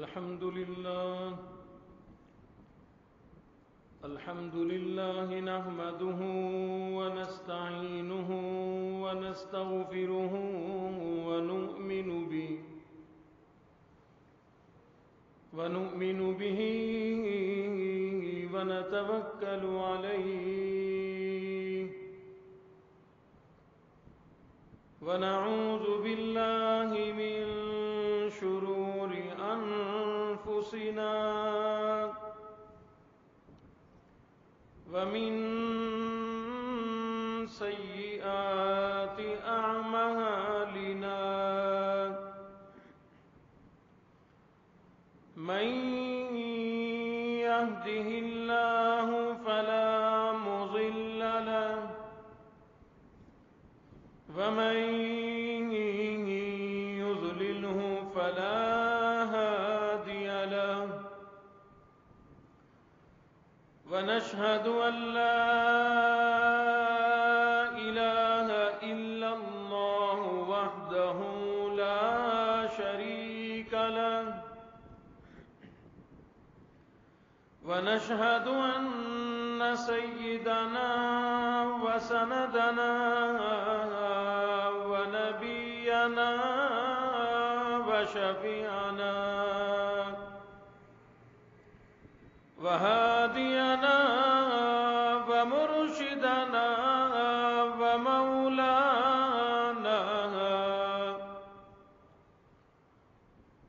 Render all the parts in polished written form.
الحمد لله نحمده ونستعينه ونستغفره ونؤمن به ونتوكل عليه ونعوذ بالله من شرور أنفسنا ومن سيئات أعمالنا من يهده الله فلا مضل له ومن يضلله فلا هادي له ونشهد أن لا إله إلا الله وحده لا شريك له ونشهد أن سيدنا وسندنا ونبينا وشفيعنا وهادينا ومرشدنا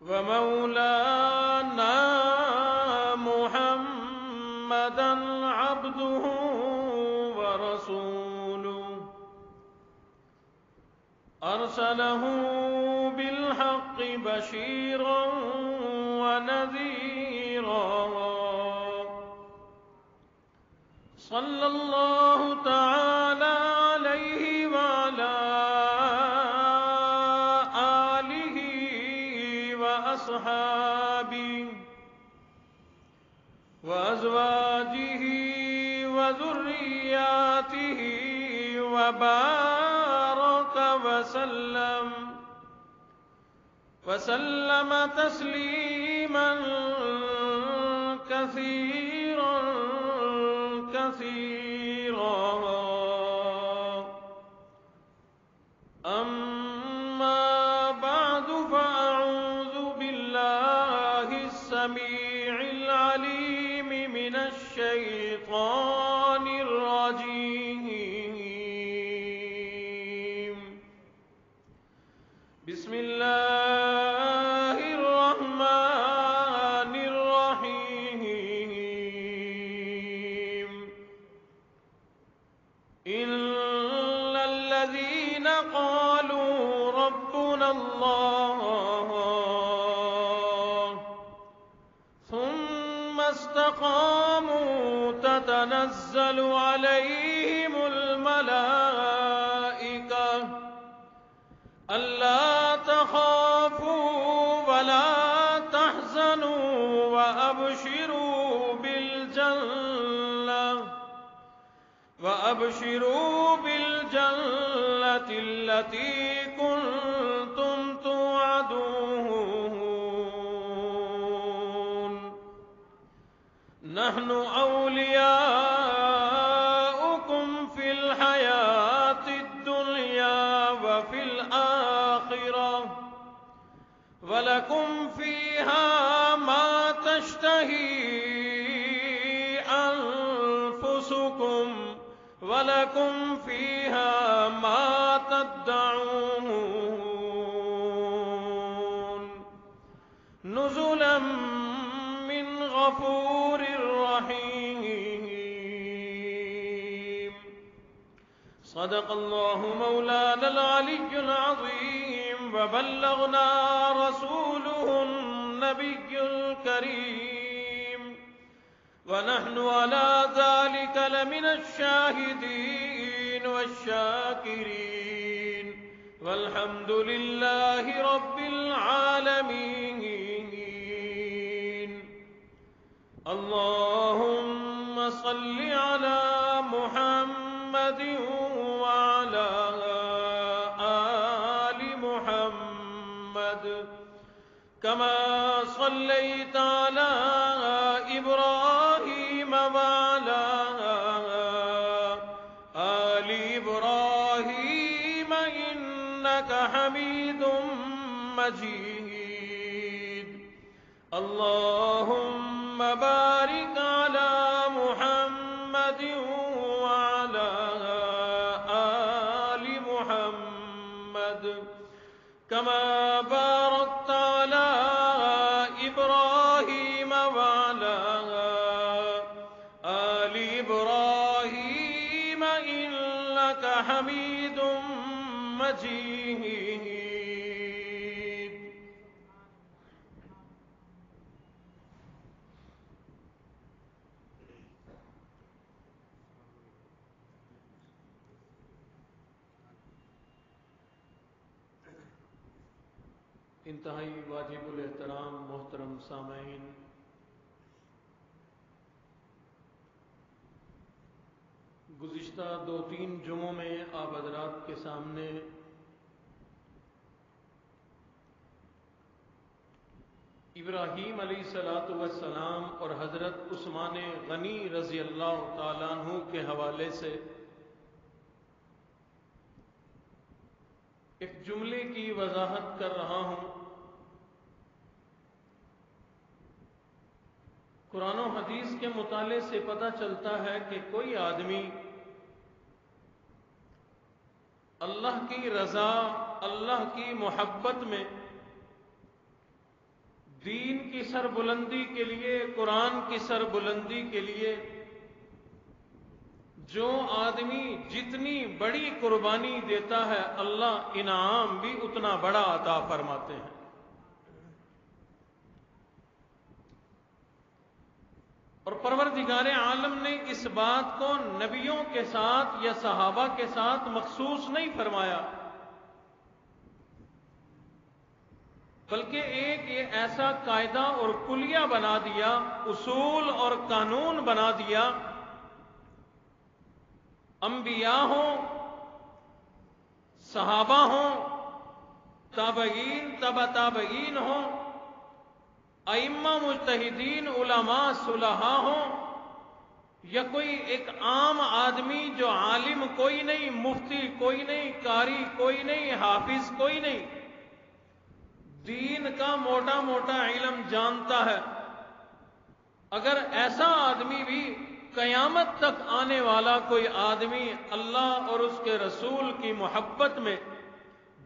ومولانا محمدا عبده ورسوله أرسله بالحق بشيرا ونذيرا صلى الله تعالى عليه وعلى آله وأصحابه وأزواجه وذرياته وبارك وسلم تسليما كثيرا أما بعد فأعوذ بالله السميع العليم من الشيطان الرجيم بسم الله الرحمن الرحيم إلا الذين قالوا ربنا الله ثم استقاموا تتنزل عليهم الملائكة ألا تخافوا ولا تحزنوا وأبشروا بالجنة التي كنتم توعدون نحن أولياؤكم في الحياة الدنيا وفي الآخرة ولكم فيها ما تشتهي أنفسكم ولكم فيها ما تدعون نزلا من غفور رحيم صدق الله مولانا العلي العظيم وبلغنا رسوله النبي الكريم ونحن على ذلك لمن الشاهدين والشاكرين والحمد لله رب العالمين اللهم صل على محمد وعلى آل محمد كما صليت على إبراهيم وعلى آل إبراهيم إنك حميد مجيد. اللهم بارك على محمد وعلى آل محمد كما باركت على إبراهيم وعلى آل إبراهيم إنك حميد مجيد. انتہائی واجب الاحترام محترم سامعین، گزشتہ 2-3 جمعوں میں آپ حضرات کے سامنے ابراہیم علیہ السلام اور حضرت عثمان غنی رضی اللہ تعالیٰ عنہ کے حوالے سے ایک جملے کی وضاحت کر رہا ہوں. قرآن و حدیث کے مطالعے سے پتہ چلتا ہے کہ کوئی آدمی اللہ کی رضا، اللہ کی محبت میں، دین کی سربلندی کے لیے، قرآن کی سربلندی کے لیے جو آدمی جتنی بڑی قربانی دیتا ہے اللہ انعام بھی اتنا بڑا عطا فرماتے ہیں. اور پروردگار عالم نے اس بات کو نبیوں کے ساتھ یا صحابہ کے ساتھ مخصوص نہیں فرمایا، بلکہ ایک یہ ایسا قاعدہ اور کلیہ بنا دیا، اصول اور قانون بنا دیا. انبیاء ہوں، صحابہ ہوں، تابعین، تبع تابعین ہوں، ائمہ مجتہدین، علماء صلحاء ہوں، یا کوئی ایک عام آدمی جو عالم کوئی نہیں، مفتی کوئی نہیں، قاری کوئی نہیں، حافظ کوئی نہیں، دین کا موٹا موٹا علم جانتا ہے، اگر ایسا آدمی بھی قیامت تک آنے والا کوئی آدمی اللہ اور اس کے رسول کی محبت میں،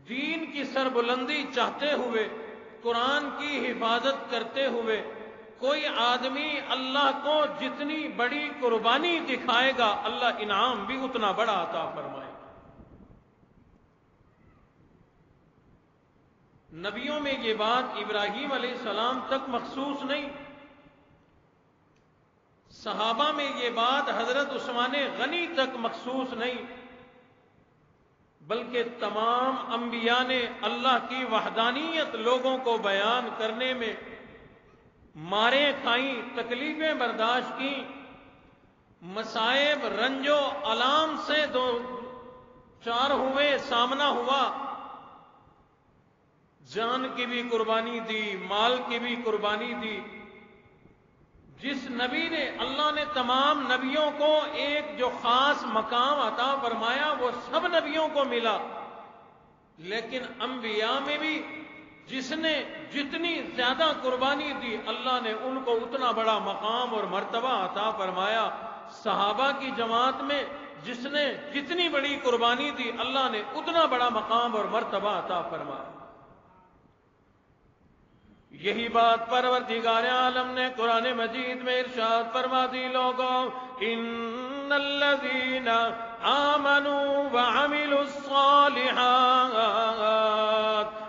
دین کی سربلندی چاہتے ہوئے، قرآن کی حفاظت کرتے ہوئے کوئی آدمی اللہ کو جتنی بڑی قربانی دکھائے گا اللہ انعام بھی اتنا بڑا عطا فرمائے گا. نبیوں میں یہ بات ابراہیم علیہ السلام تک مخصوص نہیں، صحابہ میں یہ بات حضرت عثمان غنی تک مخصوص نہیں، بلکہ تمام انبیاء نے اللہ کی وحدانیت لوگوں کو بیان کرنے میں ماریں کھائیں، تکلیفیں برداشت کی، مصائب رنج و آلام سے دو چار ہوئے، سامنا ہوا، جان کی بھی قربانی دی، مال کی بھی قربانی دی. جس نبی نے، اللہ نے تمام نبیوں کو ایک جو خاص مقام عطا فرمایا وہ سب نبیوں کو ملا، لیکن انبیاء میں بھی جس نے جتنی زیادہ قربانی دی اللہ نے ان کو اتنا بڑا مقام اور مرتبہ عطا فرمایا. صحابہ کی جماعت میں جس نے جتنی بڑی قربانی دی اللہ نے اتنا بڑا مقام اور مرتبہ عطا فرمایا. یہی بات پروردگار عالم نے قرآن مجید میں ارشاد فرما دی، لوگوں ان الذین آمنوا وعملوا الصالحات،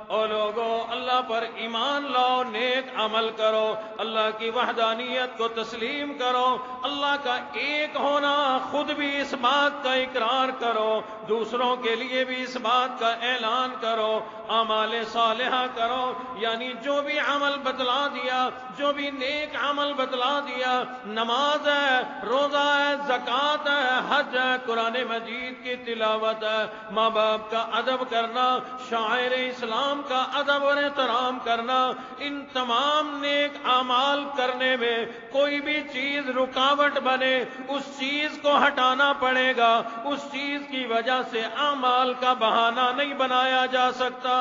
او لوگوں اللہ پر ایمان لاؤ، نیک عمل کرو، اللہ کی وحدانیت کو تسلیم کرو، اللہ کا ایک ہونا خود بھی اس بات کا اقرار کرو، دوسروں کے لیے بھی اس بات کا اعلان کرو، اعمال صالحہ کرو، یعنی جو بھی عمل بتلا دیا، جو بھی نیک عمل بتلا دیا، نماز ہے، روزہ ہے، زکوٰۃ ہے، حج ہے، قرآن مجید کی تلاوت ہے، ماں باپ کا ادب کرنا، شاعر اسلام کا ادب اور احترام حرام کرنا، ان تمام نیک اعمال کرنے میں کوئی بھی چیز رکاوٹ بنے اس چیز کو ہٹانا پڑے گا، اس چیز کی وجہ سے اعمال کا بہانہ نہیں بنایا جا سکتا۔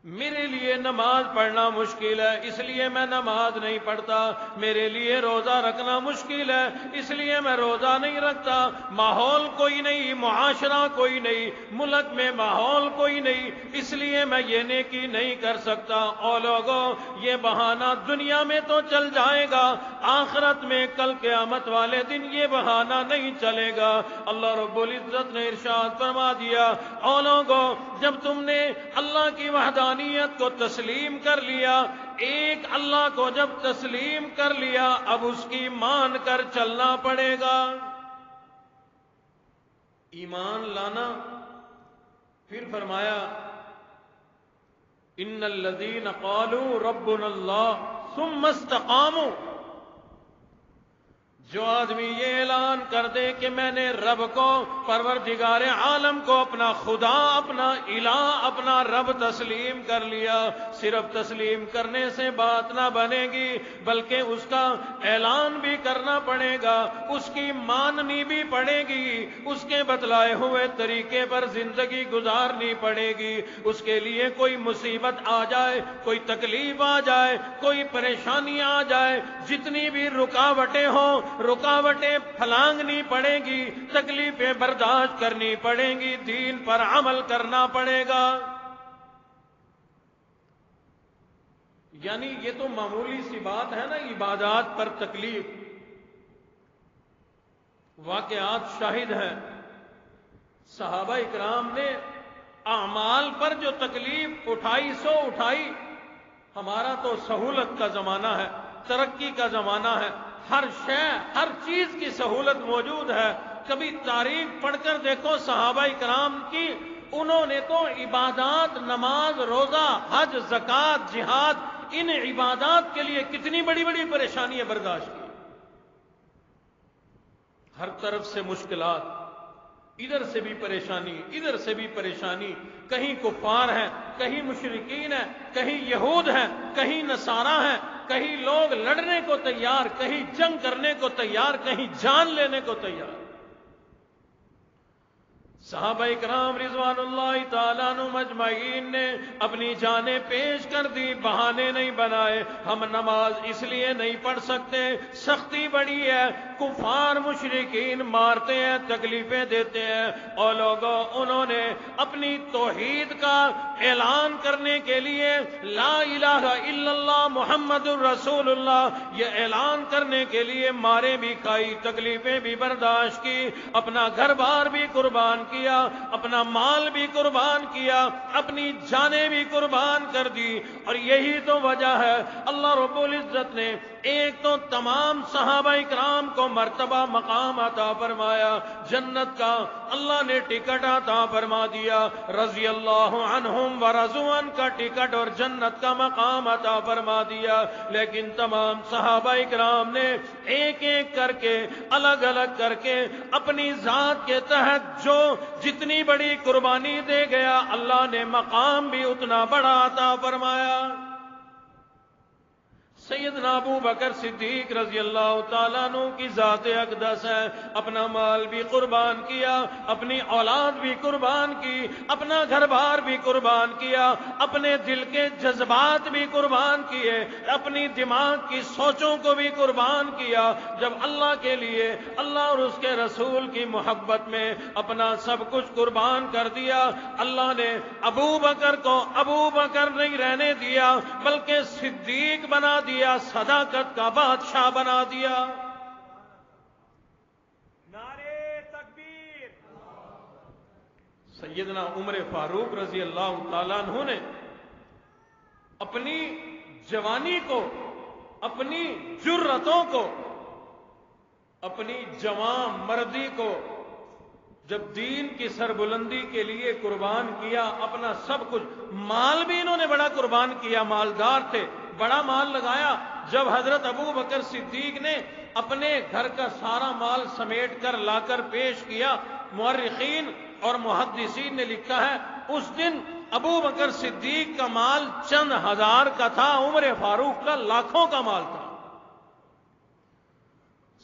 میرے لیے نماز پڑھنا مشکل ہے اس لیے میں نماز نہیں پڑھتا، میرے لیے روزہ رکھنا مشکل ہے اس لیے میں روزہ نہیں رکھتا، ماحول کوئی نہیں، معاشرہ کوئی نہیں، ملک میں ماحول کوئی نہیں اس لیے میں یہ نیکی نہیں کر سکتا۔ او لوگوں، یہ بہانہ دنیا میں تو چل جائے گا، آخرت میں کل قیامت والے دن یہ بہانہ نہیں چلے گا۔ اللہ رب العزت نے ارشاد فرما دیا، او لوگوں، جب تم نے اللہ کی وحدانیت کو تسلیم کر لیا، ایک اللہ کو جب تسلیم کر لیا، اب اس کی مان کر چلنا پڑے گا۔ ایمان لانا، پھر فرمایا ان الذین قالوا ربنا اللہ ثم استقاموا، جو آدمی یہ اعلان کر دے کہ میں نے رب کو، پروردگار عالم کو اپنا خدا، اپنا الہ، اپنا رب تسلیم کر لیا، صرف تسلیم کرنے سے بات نہ بنے گی بلکہ اس کا اعلان بھی کرنا پڑے گا، اس کی ماننی بھی پڑے گی، اس کے بتلائے ہوئے طریقے پر زندگی گزارنی پڑے گی۔ اس کے لیے کوئی مصیبت آ جائے، کوئی تکلیف آ جائے، کوئی پریشانی آ جائے، جتنی بھی رکاوٹیں ہوں، رکاوٹیں پھلانگنی پڑے گی، تکلیفیں برداشت کرنی پڑیں گی، دین پر عمل کرنا پڑے گا۔ یعنی یہ تو معمولی سی بات ہے نا، عبادات پر تکلیف، واقعات شاہد ہیں، صحابہ اکرام نے اعمال پر جو تکلیف اٹھائی سو اٹھائی۔ ہمارا تو سہولت کا زمانہ ہے، ترقی کا زمانہ ہے، ہر شے، ہر چیز کی سہولت موجود ہے۔ کبھی تاریخ پڑھ کر دیکھو صحابہ اکرام کی، انہوں نے تو عبادات، نماز، روزہ، حج، زکوٰۃ، جہاد، ان عبادات کے لیے کتنی بڑی بڑی پریشانیاں برداشت کی، ہر طرف سے مشکلات، ادھر سے بھی پریشانی، ادھر سے بھی پریشانی، کہیں کفار ہیں، کہیں مشرکین ہیں، کہیں یہود ہیں، کہیں نصارہ ہیں، کہیں لوگ لڑنے کو تیار، کہیں جنگ کرنے کو تیار، کہیں جان لینے کو تیار۔ صحابہ اکرام رضوان اللہ تعالیٰ عنہم اجمعین نے اپنی جانیں پیش کر دی، بہانے نہیں بنائے۔ ہم نماز اس لیے نہیں پڑھ سکتے، سختی بڑی ہے، کفار مشرکین مارتے ہیں، تکلیفیں دیتے ہیں، اور لوگوں انہوں نے اپنی توحید کا اعلان کرنے کے لیے لا الہ الا اللہ محمد الرسول اللہ یہ اعلان کرنے کے لیے مارے بھی کھائی، تکلیفیں بھی برداشت کی، اپنا گھر بار بھی قربان کیا، اپنا مال بھی قربان کیا، اپنی جانیں بھی قربان کر دی۔ اور یہی تو وجہ ہے اللہ رب العزت نے ایک تو تمام صحابہ اکرام کو مرتبہ مقام عطا فرمایا، جنت کا اللہ نے ٹکٹ عطا فرما دیا، رضی اللہ عنہم ورضوا عنہ کا ٹکٹ اور جنت کا مقام عطا فرما دیا، لیکن تمام صحابہ اکرام نے ایک ایک کر کے، الگ الگ کر کے اپنی ذات کے تحت جو جتنی بڑی قربانی دے گیا، اللہ نے مقام بھی اتنا بڑا عطا فرمایا۔ سیدنا ابو بکر صدیق رضی اللہ تعالیٰ عنہ کی ذات اقدس ہے، اپنا مال بھی قربان کیا، اپنی اولاد بھی قربان کی، اپنا گھر بار بھی قربان کیا، اپنے دل کے جذبات بھی قربان کیے، اپنی دماغ کی سوچوں کو بھی قربان کیا۔ جب اللہ کے لیے، اللہ اور اس کے رسول کی محبت میں اپنا سب کچھ قربان کر دیا، اللہ نے ابو بکر کو ابو بکر نہیں رہنے دیا بلکہ صدیق بنا دیا، صداقت کا بادشاہ بنا دیا۔ نعرے تکبیر۔ سیدنا عمر فاروق رضی اللہ تعالیٰ عنہ نے اپنی جوانی کو، اپنی جرأتوں کو، اپنی جوان مردی کو جب دین کی سربلندی کے لیے قربان کیا، اپنا سب کچھ، مال بھی انہوں نے بڑا قربان کیا، مالدار تھے، بڑا مال لگایا۔ جب حضرت ابو بکر صدیق نے اپنے گھر کا سارا مال سمیٹ کر لا کر پیش کیا، مورخین اور محدثین نے لکھا ہے اس دن ابو بکر صدیق کا مال چند ہزار کا تھا، عمر فاروق کا لاکھوں کا مال تھا۔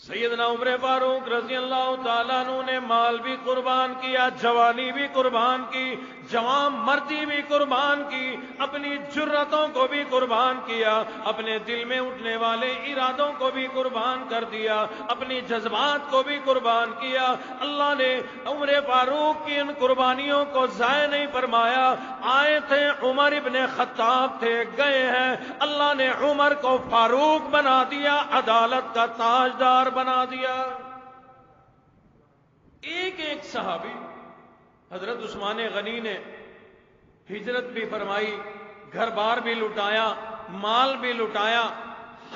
سیدنا عمر فاروق رضی اللہ تعالیٰ عنہ نے مال بھی قربان کیا، جوانی بھی قربان کی، جوان مردی بھی قربان کی، اپنی جرتوں کو بھی قربان کیا، اپنے دل میں اٹھنے والے ارادوں کو بھی قربان کر دیا، اپنی جذبات کو بھی قربان کیا۔ اللہ نے عمر فاروق کی ان قربانیوں کو ضائع نہیں فرمایا۔ آئے تھے عمر ابن خطاب تھے، گئے ہیں، اللہ نے عمر کو فاروق بنا دیا، عدالت کا تاجدار بنا دیا۔ ایک ایک صحابی، حضرت عثمان غنی نے ہجرت بھی فرمائی، گھر بار بھی لٹایا، مال بھی لٹایا،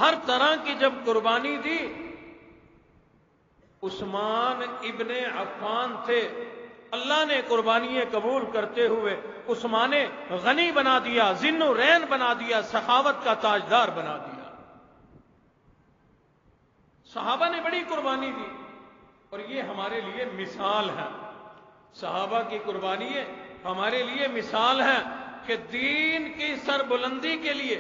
ہر طرح کی جب قربانی دی۔ عثمان ابن عفان تھے، اللہ نے قربانی قبول کرتے ہوئے عثمان غنی بنا دیا، ذی النورین بنا دیا، سخاوت کا تاجدار بنا دیا۔ صحابہ نے بڑی قربانی دی اور یہ ہمارے لیے مثال ہے۔ صحابہ کی قربانی ہمارے لیے مثال ہے کہ دین کی سربلندی کے لیے،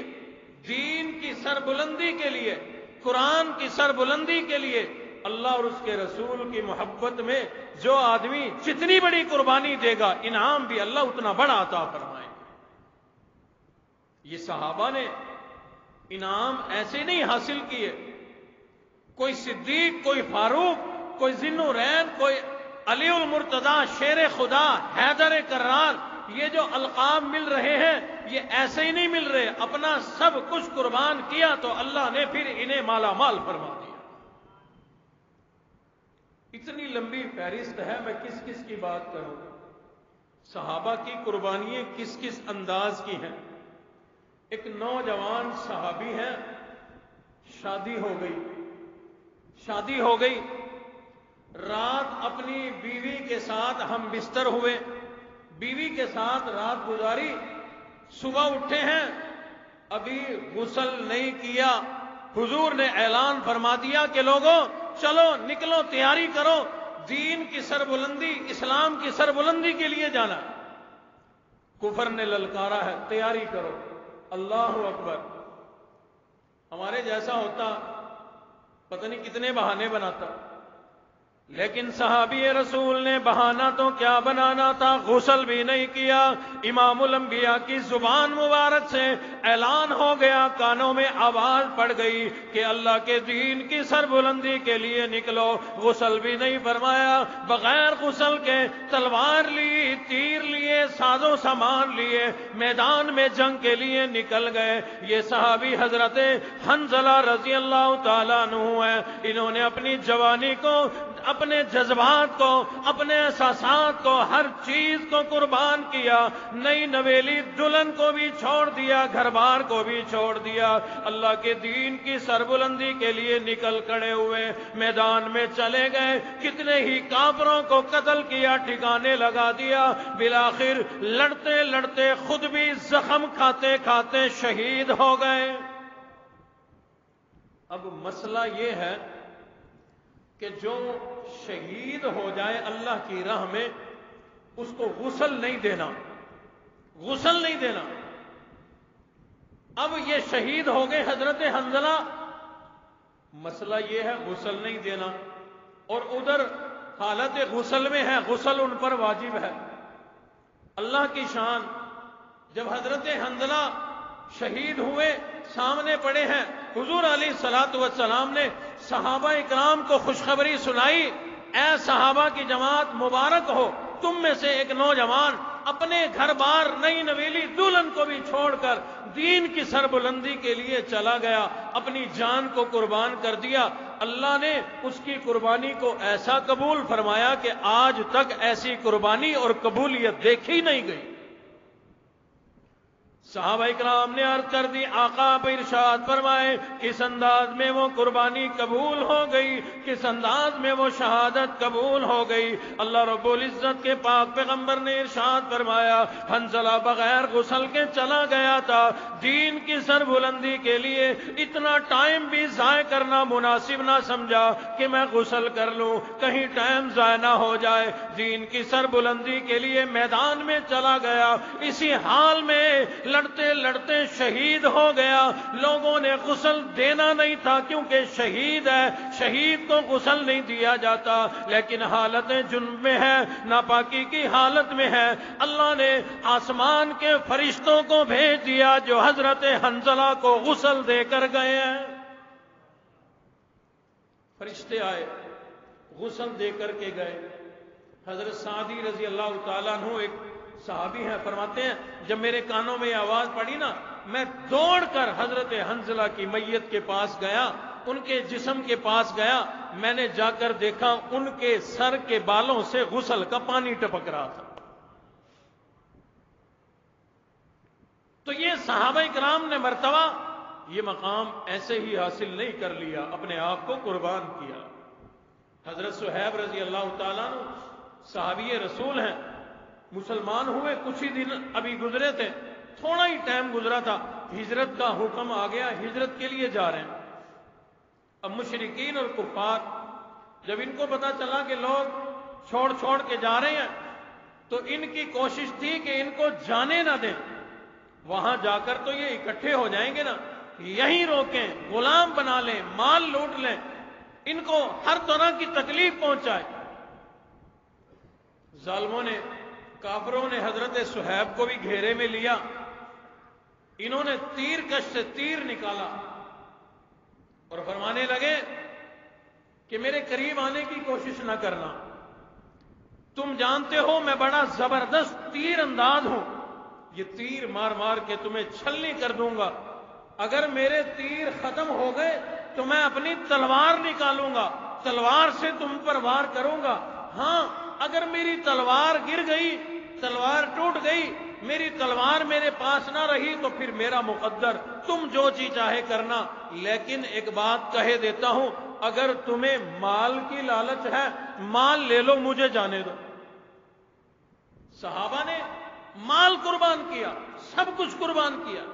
دین کی سربلندی کے لیے، قرآن کی سربلندی کے لیے اللہ اور اس کے رسول کی محبت میں جو آدمی جتنی بڑی قربانی دے گا، انعام بھی اللہ اتنا بڑا عطا فرمائے گا۔ یہ صحابہ نے انعام ایسے نہیں حاصل کیے، کوئی صدیق، کوئی فاروق، کوئی ذی النورین، کوئی علی المرتضیٰ، شیر خدا، حیدر کرار، یہ جو القاب مل رہے ہیں یہ ایسے ہی نہیں مل رہے، اپنا سب کچھ قربان کیا تو اللہ نے پھر انہیں مالا مال فرما دیا۔ اتنی لمبی فہرست ہے، میں کس کس کی بات کروں۔ صحابہ کی قربانیاں کس کس انداز کی ہیں۔ ایک نوجوان صحابی ہیں، شادی ہو گئی، شادی ہو گئی، رات اپنی بیوی کے ساتھ ہم بستر ہوئے، بیوی کے ساتھ رات گزاری، صبح اٹھے ہیں، ابھی غسل نہیں کیا، حضور نے اعلان فرما دیا کہ لوگوں چلو نکلو، تیاری کرو، دین کی سربلندی، اسلام کی سربلندی کے لیے جانا۔ کفر نے للکارا ہے، تیاری کرو۔ اللہ اکبر۔ ہمارے جیسا ہوتا پتہ نہیں کتنے بہانے بناتا، لیکن صحابی رسول نے بہانہ تو کیا بنانا تھا، غسل بھی نہیں کیا۔ امام الانبیاء کی زبان مبارک سے اعلان ہو گیا، کانوں میں آواز پڑ گئی کہ اللہ کے دین کی سربلندی کے لیے نکلو۔ غسل بھی نہیں فرمایا، بغیر غسل کے تلوار لی، تیر لیے، ساز و سامان لیے، میدان میں جنگ کے لیے نکل گئے۔ یہ صحابی حضرت حنظلہ رضی اللہ تعالیٰ عنہ ہے، انہوں نے اپنی جوانی کو، اپنے جذبات کو، اپنے احساسات کو، ہر چیز کو قربان کیا، نئی نویلی دلہن کو بھی چھوڑ دیا، گھر بار کو بھی چھوڑ دیا، اللہ کے دین کی سربلندی کے لیے نکل کھڑے ہوئے، میدان میں چلے گئے، کتنے ہی کافروں کو قتل کیا، ٹھکانے لگا دیا، بالآخر لڑتے لڑتے خود بھی زخم کھاتے کھاتے شہید ہو گئے۔ اب مسئلہ یہ ہے کہ جو شہید ہو جائے اللہ کی راہ میں، اس کو غسل نہیں دینا، غسل نہیں دینا۔ اب یہ شہید ہو گئے حضرت حنظلہ، مسئلہ یہ ہے غسل نہیں دینا، اور ادھر حالت غسل میں ہے، غسل ان پر واجب ہے۔ اللہ کی شان، جب حضرت حنظلہ شہید ہوئے، سامنے پڑے ہیں، حضور علیہ الصلوۃ والسلام نے صحابہ اکرام کو خوشخبری سنائی، اے صحابہ کی جماعت مبارک ہو، تم میں سے ایک نوجوان اپنے گھر بار، نئی نویلی دلہن کو بھی چھوڑ کر دین کی سربلندی کے لیے چلا گیا، اپنی جان کو قربان کر دیا۔ اللہ نے اس کی قربانی کو ایسا قبول فرمایا کہ آج تک ایسی قربانی اور قبولیت دیکھی نہیں گئی۔ صحابہ اکرام نے عرض کر دی آقا آپ ارشاد فرمائے کس انداز میں وہ قربانی قبول ہو گئی، کس انداز میں وہ شہادت قبول ہو گئی۔ اللہ رب العزت کے پاک پیغمبر نے ارشاد فرمایا حنظلہ بغیر غسل کے چلا گیا تھا، دین کی سربلندی کے لیے اتنا ٹائم بھی ضائع کرنا مناسب نہ سمجھا کہ میں غسل کر لوں، کہیں ٹائم ضائع نہ ہو جائے، دین کی سربلندی کے لیے میدان میں چلا گیا، اسی حال میں لڑتے لڑتے شہید ہو گیا۔ لوگوں نے غسل دینا نہیں تھا کیونکہ شہید ہے، شہید کو غسل نہیں دیا جاتا، لیکن حالت جنب میں ہے، ناپاکی کی حالت میں ہے۔ اللہ نے آسمان کے فرشتوں کو بھیج دیا جو حضرت حنظلہ کو غسل دے کر گئے ہیں۔ فرشتے آئے، غسل دے کر کے گئے۔ حضرت سعدی رضی اللہ تعالیٰ عنہ ایک صحابی ہیں، فرماتے ہیں جب میرے کانوں میں یہ آواز پڑی نا، میں دوڑ کر حضرت حنظلہ کی میت کے پاس گیا، ان کے جسم کے پاس گیا، میں نے جا کر دیکھا ان کے سر کے بالوں سے غسل کا پانی ٹپک رہا تھا۔ تو یہ صحابہ کرام نے مرتبہ یہ مقام ایسے ہی حاصل نہیں کر لیا، اپنے آپ کو قربان کیا۔ حضرت صہیب رضی اللہ تعالیٰ عنہ صحابی رسول ہیں، مسلمان ہوئے کچھ ہی دن ابھی گزرے تھے، تھوڑا ہی ٹائم گزرا تھا، ہجرت کا حکم آ گیا، ہجرت کے لیے جا رہے ہیں۔ اب مشرکین اور کفار جب ان کو پتا چلا کہ لوگ چھوڑ کے جا رہے ہیں تو ان کی کوشش تھی کہ ان کو جانے نہ دیں، وہاں جا کر تو یہ اکٹھے ہو جائیں گے نا، یہیں روکیں، غلام بنا لیں، مال لوٹ لیں، ان کو ہر طرح کی تکلیف پہنچائے۔ ظالموں نے، کافروں نے حضرت صہیب کو بھی گھیرے میں لیا، انہوں نے تیر کش سے تیر نکالا اور فرمانے لگے کہ میرے قریب آنے کی کوشش نہ کرنا، تم جانتے ہو میں بڑا زبردست تیر انداز ہوں، یہ تیر مار مار کے تمہیں چھلنی کر دوں گا، اگر میرے تیر ختم ہو گئے تو میں اپنی تلوار نکالوں گا، تلوار سے تم پر وار کروں گا، ہاں اگر میری تلوار گر گئی، تلوار ٹوٹ گئی، میری تلوار میرے پاس نہ رہی تو پھر میرا مقدر، تم جو چیز چاہے کرنا، لیکن ایک بات کہہ دیتا ہوں، اگر تمہیں مال کی لالچ ہے مال لے لو، مجھے جانے دو۔ صحابہ نے مال قربان کیا، سب کچھ قربان کیا۔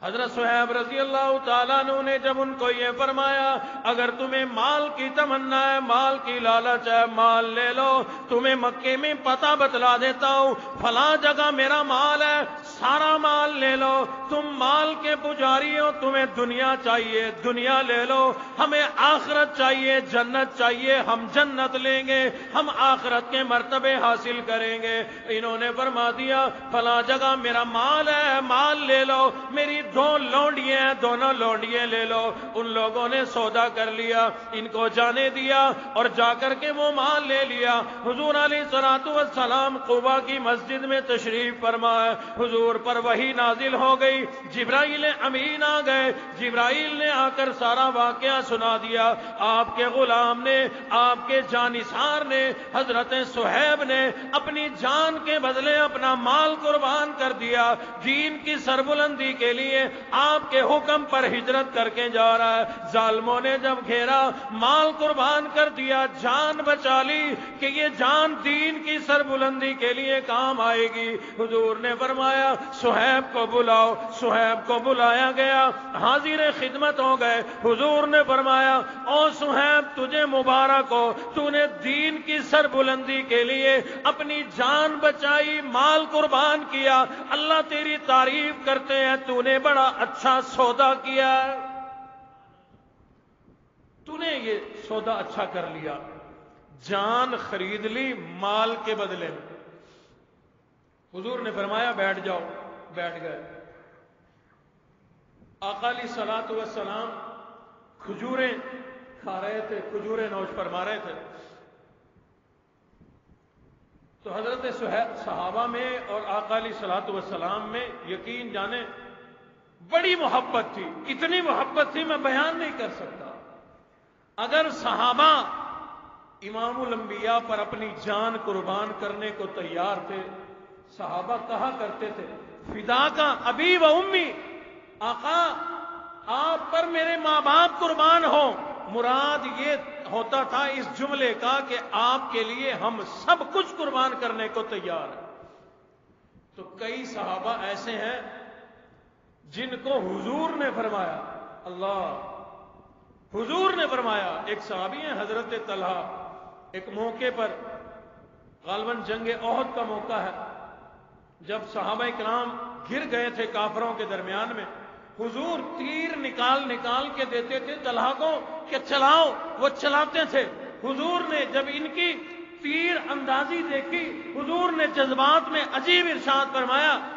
حضرت صہیب رضی اللہ تعالیٰ عنہ نے جب ان کو یہ فرمایا اگر تمہیں مال کی تمنا ہے، مال کی لالچ ہے، مال لے لو، تمہیں مکے میں پتہ بتلا دیتا ہوں، فلاں جگہ میرا مال ہے، سارا مال لے لو، تم مال کے پجاری ہو، تمہیں دنیا چاہیے، دنیا لے لو، ہمیں آخرت چاہیے، جنت چاہیے، ہم جنت لیں گے، ہم آخرت کے مرتبے حاصل کریں گے۔ انہوں نے فرما دیا فلاں جگہ میرا مال ہے، مال لے لو، میری دو لونڈیاں ہیں، دونوں لونڈیاں لے لو۔ ان لوگوں نے سودا کر لیا، ان کو جانے دیا اور جا کر کے وہ مال لے لیا۔ حضور علیہ الصلوۃ والسلام قباء کی مسجد میں تشریف فرمائے، حضور پر وحی نازل ہو گئی، جبرائیل امین آ گئے، جبرائیل نے آ کر سارا واقعہ سنا دیا۔ آپ کے غلام نے، آپ کے جانثار نے، حضرت صہیب نے اپنی جان کے بدلے اپنا مال قربان کر دیا، دین کی سربلندی کے لیے آپ کے حکم پر ہجرت کر کے جا رہا ہے۔ ظالموں نے جب گھیرا، مال قربان کر دیا، جان بچا لی کہ یہ جان دین کی سربلندی کے لیے کام آئے گی۔ حضور نے فرمایا صہیب کو بلاؤ، صہیب کو بلایا گیا، حاضر خدمت ہو گئے۔ حضور نے فرمایا او صہیب تجھے مبارک ہو، تو نے دین کی سربلندی کے لیے اپنی جان بچائی، مال قربان کیا، اللہ تیری تعریف کرتے ہیں، تو نے بڑا اچھا سودا کیا ہے، تو نے یہ سودا اچھا کر لیا، جان خرید لی مال کے بدلے میں۔ حضور نے فرمایا بیٹھ جاؤ، بیٹھ گئے۔ آقا علیہ الصلوۃ والسلام کھجوریں کھا رہے تھے، کھجوریں نوش فرما رہے تھے، تو حضرت صحابہ میں اور آقا علیہ الصلوۃ والسلام میں یقین جانے بڑی محبت تھی، اتنی محبت تھی میں بیان نہیں کر سکتا۔ اگر صحابہ امام الانبیاء پر اپنی جان قربان کرنے کو تیار تھے، صحابہ کہا کرتے تھے فدا کا ابی و امی، آقا آپ پر میرے ماں باپ قربان ہو۔ مراد یہ ہوتا تھا اس جملے کا کہ آپ کے لیے ہم سب کچھ قربان کرنے کو تیار ہیں۔ تو کئی صحابہ ایسے ہیں جن کو حضور نے فرمایا، اللہ، حضور نے فرمایا۔ ایک صحابی ہیں حضرت طلحہ، ایک موقع پر غالباً جنگ احد کا موقع ہے، جب صحابہ کرام گر گئے تھے کافروں کے درمیان میں، حضور تیر نکال کے دیتے تھے طلحہ کو کہ چلاؤ، وہ چلاتے تھے۔ حضور نے جب ان کی تیر اندازی دیکھی، حضور نے جذبات میں عجیب ارشاد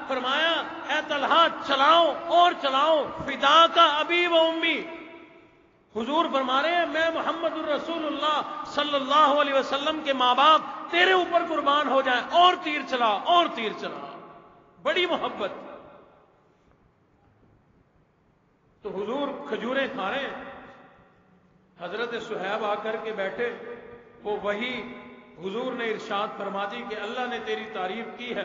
فرمایا اے طلحہ چلاؤ اور چلاؤ، فدا کا ابی و امی۔ حضور فرما رہے ہیں میں محمد الرسول اللہ صلی اللہ علیہ وسلم کے ماں باپ تیرے اوپر قربان ہو جائیں، اور تیر چلا اور تیر چلا۔ بڑی محبت۔ تو حضور کھجوریں کھا رہے ہیں، حضرت صہیب آ کر کے بیٹھے، وہ وہی حضور نے ارشاد فرما دی کہ اللہ نے تیری تعریف کی ہے۔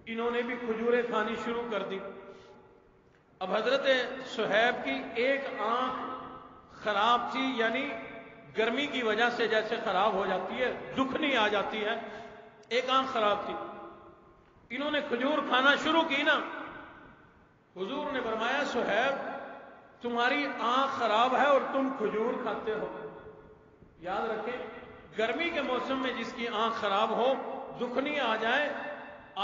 انہوں نے بھی کھجوریں کھانی شروع کر دی۔ اب حضرت صہیب کی ایک آنکھ خراب تھی، یعنی گرمی کی وجہ سے جیسے خراب ہو جاتی ہے، دکھنی آ جاتی ہے، ایک آنکھ خراب تھی۔ انہوں نے کھجور کھانا شروع کی نا، حضور نے فرمایا صہیب تمہاری آنکھ خراب ہے اور تم کھجور کھاتے ہو۔ یاد رکھیں گرمی کے موسم میں جس کی آنکھ خراب ہو، دکھنی آ جائے،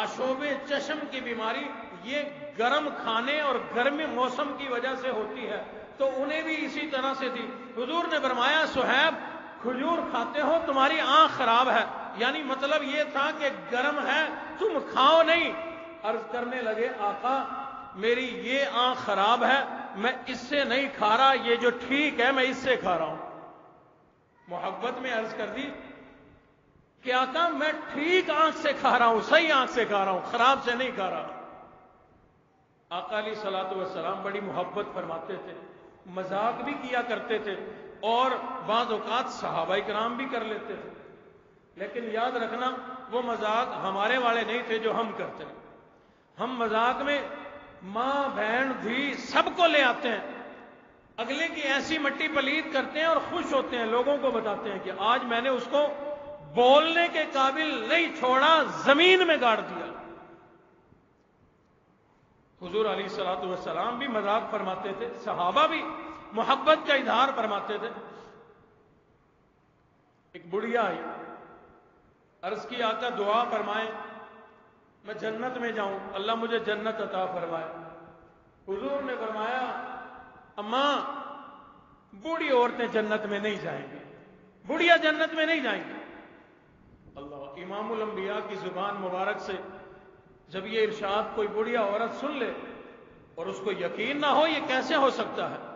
آشوب چشم کی بیماری، یہ گرم کھانے اور گرمی موسم کی وجہ سے ہوتی ہے، تو انہیں بھی اسی طرح سے تھی۔ حضور نے فرمایا صہیب کھجور کھاتے ہو تمہاری آنکھ خراب ہے، یعنی مطلب یہ تھا کہ گرم ہے تم کھاؤ نہیں۔ عرض کرنے لگے آقا میری یہ آنکھ خراب ہے، میں اس سے نہیں کھا رہا، یہ جو ٹھیک ہے میں اس سے کھا رہا ہوں۔ محبت میں عرض کر دی کہ آقا میں ٹھیک آنکھ سے کھا رہا ہوں، صحیح آنکھ سے کھا رہا ہوں، خراب سے نہیں کھا رہا۔ آقا علیہ الصلوۃ والسلام بڑی محبت فرماتے تھے، مذاق بھی کیا کرتے تھے، اور بعض اوقات صحابہ کرام بھی کر لیتے تھے، لیکن یاد رکھنا وہ مذاق ہمارے والے نہیں تھے جو ہم کرتے ہیں۔ ہم مذاق میں ماں بہن دھی سب کو لے آتے ہیں، اگلے کی ایسی مٹی پلید کرتے ہیں اور خوش ہوتے ہیں، لوگوں کو بتاتے ہیں کہ آج میں نے اس کو بولنے کے قابل نہیں چھوڑا، زمین میں گاڑ دیا۔ حضور علیہ الصلوۃ والسلام بھی مذاق فرماتے تھے، صحابہ بھی محبت کا اظہار فرماتے تھے۔ ایک بڑھیا آئی، عرض کی آقا دعا فرمائیں میں جنت میں جاؤں، اللہ مجھے جنت عطا فرمائے۔ حضور نے فرمایا اماں بوڑھی عورتیں جنت میں نہیں جائیں گی، بڑھیا جنت میں نہیں جائیں گی۔ اللہ، امام الانبیاء کی زبان مبارک سے جب یہ ارشاد کوئی بڑھیا عورت سن لے اور اس کو یقین نہ ہو، یہ کیسے ہو سکتا ہے؟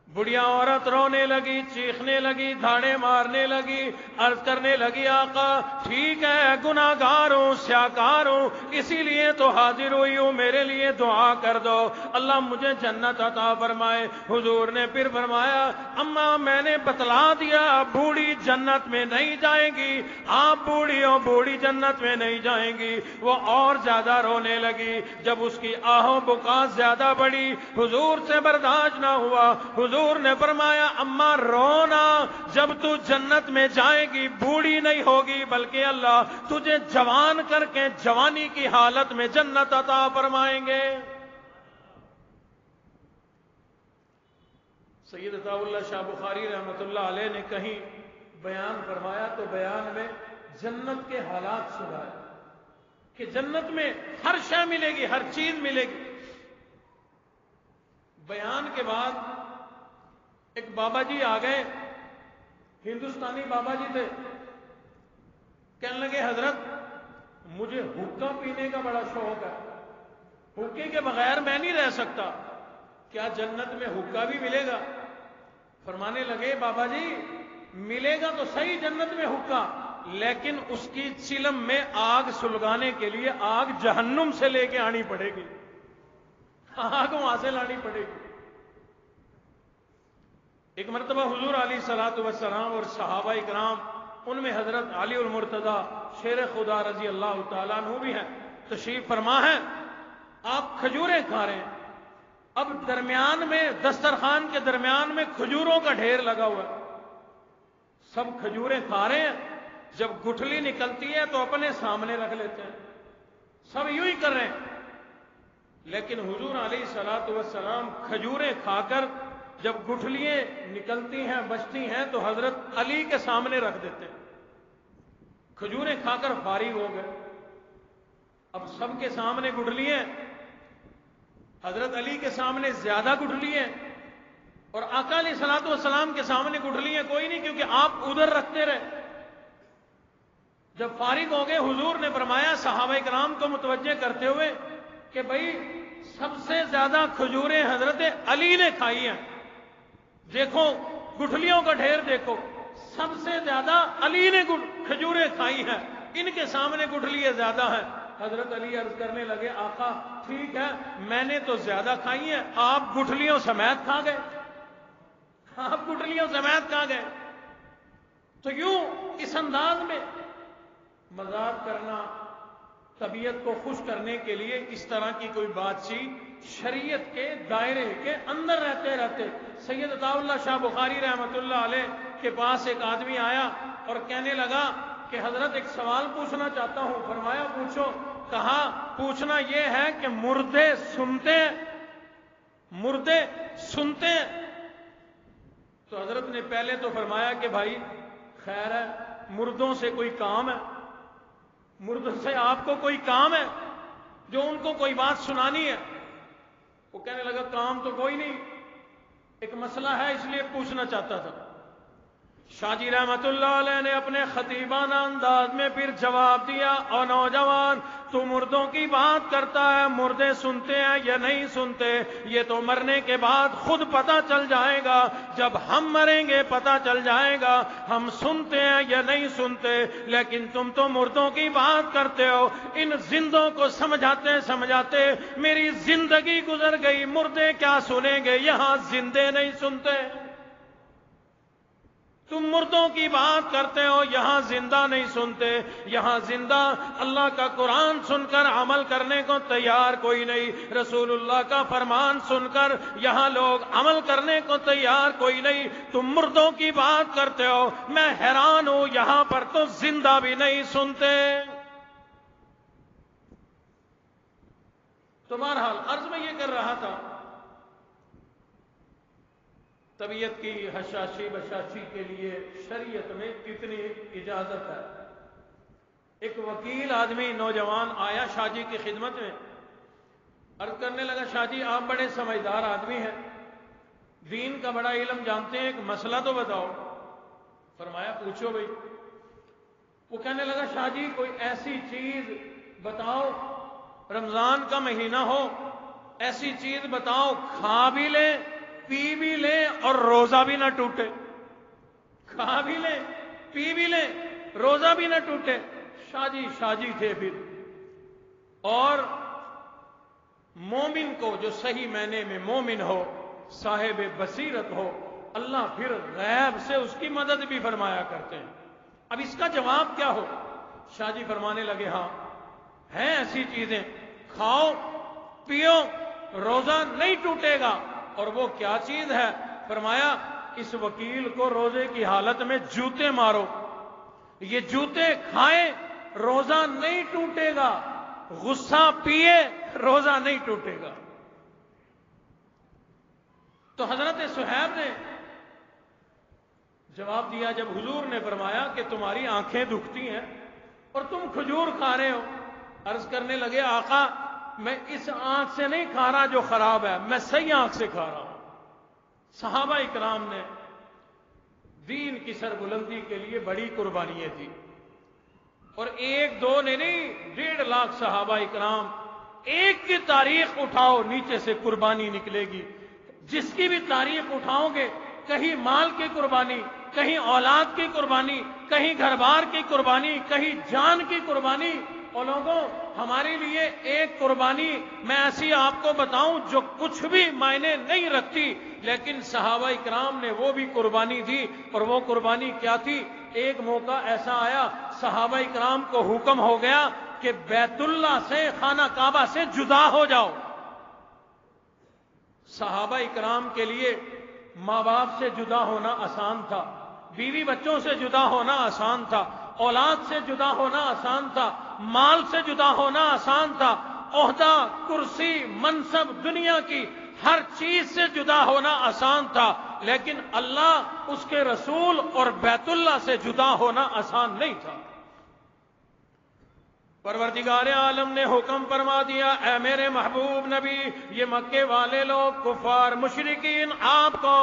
بڑھیا عورت رونے لگی، چیخنے لگی، دھاڑے مارنے لگی، عرض کرنے لگی آقا ٹھیک ہے گناہگار ہوں، سیاکار ہوں، اسی لیے تو حاضر ہوئی ہوں، میرے لیے دعا کر دو اللہ مجھے جنت عطا فرمائے۔ حضور نے پھر فرمایا اماں میں نے بتلا دیا بوڑھی جنت میں نہیں جائیں گی، آپ بوڑھی ہو، بوڑھی جنت میں نہیں جائیں گی۔ وہ اور زیادہ رونے لگی، جب اس کی آہو بکا زیادہ بڑی، حضور سے برداشت نہ ہوا، حضور نے فرمایا اماں رونا، جب تو جنت میں جائے گی بوڑھی نہیں ہوگی بلکہ اللہ تجھے جوان کر کے جوانی کی حالت میں جنت عطا فرمائیں گے۔ سید عطا اللہ شاہ بخاری رحمۃ اللہ علیہ نے کہیں بیان فرمایا تو بیان میں جنت کے حالات سنائے کہ جنت میں ہر شے ملے گی، ہر چیز ملے گی۔ بیان کے بعد ایک بابا جی آ گئے، ہندوستانی بابا جی تھے، کہنے لگے حضرت مجھے حقہ پینے کا بڑا شوق ہے، حقے کے بغیر میں نہیں رہ سکتا، کیا جنت میں حقہ بھی ملے گا؟ فرمانے لگے بابا جی ملے گا تو صحیح جنت میں حقہ، لیکن اس کی چلم میں آگ سلگانے کے لیے آگ جہنم سے لے کے آنی پڑے گی، آگ وہاں سے لانی پڑے گی۔ ایک مرتبہ حضور علیہ الصلوۃ والسلام اور صحابہ اکرام، ان میں حضرت علی المرتضیٰ شیر خدا رضی اللہ تعالیٰ عنہ بھی ہیں، تشریف فرما ہیں، آپ کھجوریں کھا رہے ہیں، اب درمیان میں دسترخوان کے درمیان میں کھجوروں کا ڈھیر لگا ہوا ہے، سب کھجوریں کھا رہے ہیں، جب گٹھلی نکلتی ہے تو اپنے سامنے رکھ لیتے ہیں، سب یوں ہی کر رہے ہیں، لیکن حضور علیہ الصلوۃ والسلام کھجوریں کھا کر جب گٹھلیاں نکلتی ہیں بچتی ہیں تو حضرت علی کے سامنے رکھ دیتے ہیں، کھجوریں کھا کر فارغ ہو گئے، اب سب کے سامنے گٹھلیاں، حضرت علی کے سامنے زیادہ گٹھلیاں اور آقا علیہ الصلوۃ والسلام کے سامنے گٹھلیاں کوئی نہیں، کیونکہ آپ ادھر رکھتے رہے۔ جب فارغ ہو گئے حضور نے فرمایا صحابہ کرام کو متوجہ کرتے ہوئے کہ بھائی سب سے زیادہ کھجوریں حضرت علی نے کھائی ہیں، دیکھو گٹھلیوں کا ڈھیر دیکھو، سب سے زیادہ علی نے کھجوریں کھائی ہیں، ان کے سامنے گٹھلیاں زیادہ ہیں۔ حضرت علی عرض کرنے لگے آقا ٹھیک ہے، میں نے تو زیادہ کھائی ہیں، آپ گٹھلیوں سمیت کھا گئے، آپ گٹھلیوں سمیت کھا گئے۔ تو یوں اس انداز میں مذاق کرنا، طبیعت کو خوش کرنے کے لیے اس طرح کی کوئی بات چیت شریعت کے دائرے کے اندر رہتے سید عطا اللہ شاہ بخاری رحمۃ اللہ علیہ کے پاس ایک آدمی آیا اور کہنے لگا کہ حضرت ایک سوال پوچھنا چاہتا ہوں۔ فرمایا پوچھو۔ کہا پوچھنا یہ ہے کہ مردے سنتے ہیں، مردے سنتے ہیں؟ تو حضرت نے پہلے تو فرمایا کہ بھائی خیر ہے، مردوں سے کوئی کام ہے، مردوں سے آپ کو کوئی کام ہے جو ان کو کوئی بات سنانی ہے؟ وہ کہنے لگا کام تو کوئی نہیں، ایک مسئلہ ہے اس لیے پوچھنا چاہتا تھا۔ شاہ جی رحمت اللہ علیہ نے اپنے خطیبانہ انداز میں پھر جواب دیا، اور نوجوان تو مردوں کی بات کرتا ہے، مردے سنتے ہیں یا نہیں سنتے یہ تو مرنے کے بعد خود پتہ چل جائے گا، جب ہم مریں گے پتہ چل جائے گا ہم سنتے ہیں یا نہیں سنتے، لیکن تم تو مردوں کی بات کرتے ہو۔ ان زندوں کو سمجھاتے سمجھاتے میری زندگی گزر گئی، مردے کیا سنیں گے، یہاں زندے نہیں سنتے۔ تم مردوں کی بات کرتے ہو، یہاں زندہ نہیں سنتے، یہاں زندہ اللہ کا قرآن سن کر عمل کرنے کو تیار کوئی نہیں، رسول اللہ کا فرمان سن کر یہاں لوگ عمل کرنے کو تیار کوئی نہیں، تم مردوں کی بات کرتے ہو، میں حیران ہوں یہاں پر تو زندہ بھی نہیں سنتے۔ تو بہرحال عرض میں یہ کر رہا تھا، طبیعت کی حشاشی بشاشی کے لیے شریعت میں کتنی اجازت ہے۔ ایک وکیل آدمی نوجوان آیا شاہ جی کی خدمت میں، عرض کرنے لگا شاہ جی آپ بڑے سمجھدار آدمی ہیں، دین کا بڑا علم جانتے ہیں، ایک مسئلہ تو بتاؤ۔ فرمایا پوچھو بھائی۔ وہ کہنے لگا شاہ جی کوئی ایسی چیز بتاؤ، رمضان کا مہینہ ہو، ایسی چیز بتاؤ کھا بھی لیں پی بھی لیں اور روزہ بھی نہ ٹوٹے، کھا بھی لیں پی بھی لیں روزہ بھی نہ ٹوٹے۔ شاہ جی تھے پھر، اور مومن کو جو صحیح معنی میں مومن ہو، صاحب بصیرت ہو، اللہ پھر غیب سے اس کی مدد بھی فرمایا کرتے ہیں۔ اب اس کا جواب کیا ہو؟ شاہ جی فرمانے لگے ہاں ہیں ایسی چیزیں، کھاؤ پیو روزہ نہیں ٹوٹے گا۔ اور وہ کیا چیز ہے؟ فرمایا اس وکیل کو روزے کی حالت میں جوتے مارو، یہ جوتے کھائے روزہ نہیں ٹوٹے گا، غصہ پیے روزہ نہیں ٹوٹے گا۔ تو حضرت صہیب نے جواب دیا، جب حضور نے فرمایا کہ تمہاری آنکھیں دکھتی ہیں اور تم کھجور کھا رہے ہو، عرض کرنے لگے آقا میں اس آنکھ سے نہیں کھا رہا جو خراب ہے، میں صحیح آنکھ سے کھا رہا ہوں۔ صحابہ اکرام نے دین کی سربلندی کے لیے بڑی قربانیاں دی، اور ایک دو نے نہیں، 1.5 لاکھ صحابہ اکرام، ایک کی تاریخ اٹھاؤ نیچے سے قربانی نکلے گی، جس کی بھی تاریخ اٹھاؤ گے کہیں مال کی قربانی، کہیں اولاد کی قربانی، کہیں گھر بار کی قربانی، کہیں جان کی قربانی۔ اور لوگوں ہمارے لیے ایک قربانی میں ایسی آپ کو بتاؤں جو کچھ بھی معنی نہیں رکھتی، لیکن صحابہ اکرام نے وہ بھی قربانی دی، اور وہ قربانی کیا تھی؟ ایک موقع ایسا آیا صحابہ اکرام کو حکم ہو گیا کہ بیت اللہ سے، خانہ کعبہ سے جدا ہو جاؤ۔ صحابہ اکرام کے لیے ماں باپ سے جدا ہونا آسان تھا، بیوی بچوں سے جدا ہونا آسان تھا، اولاد سے جدا ہونا آسان تھا، مال سے جدا ہونا آسان تھا، عہدہ، کرسی، منصب، دنیا کی ہر چیز سے جدا ہونا آسان تھا، لیکن اللہ، اس کے رسول اور بیت اللہ سے جدا ہونا آسان نہیں تھا۔ پروردگار عالم نے حکم فرما دیا، اے میرے محبوب نبی، یہ مکے والے لوگ، کفار، مشرکین، آپ کو،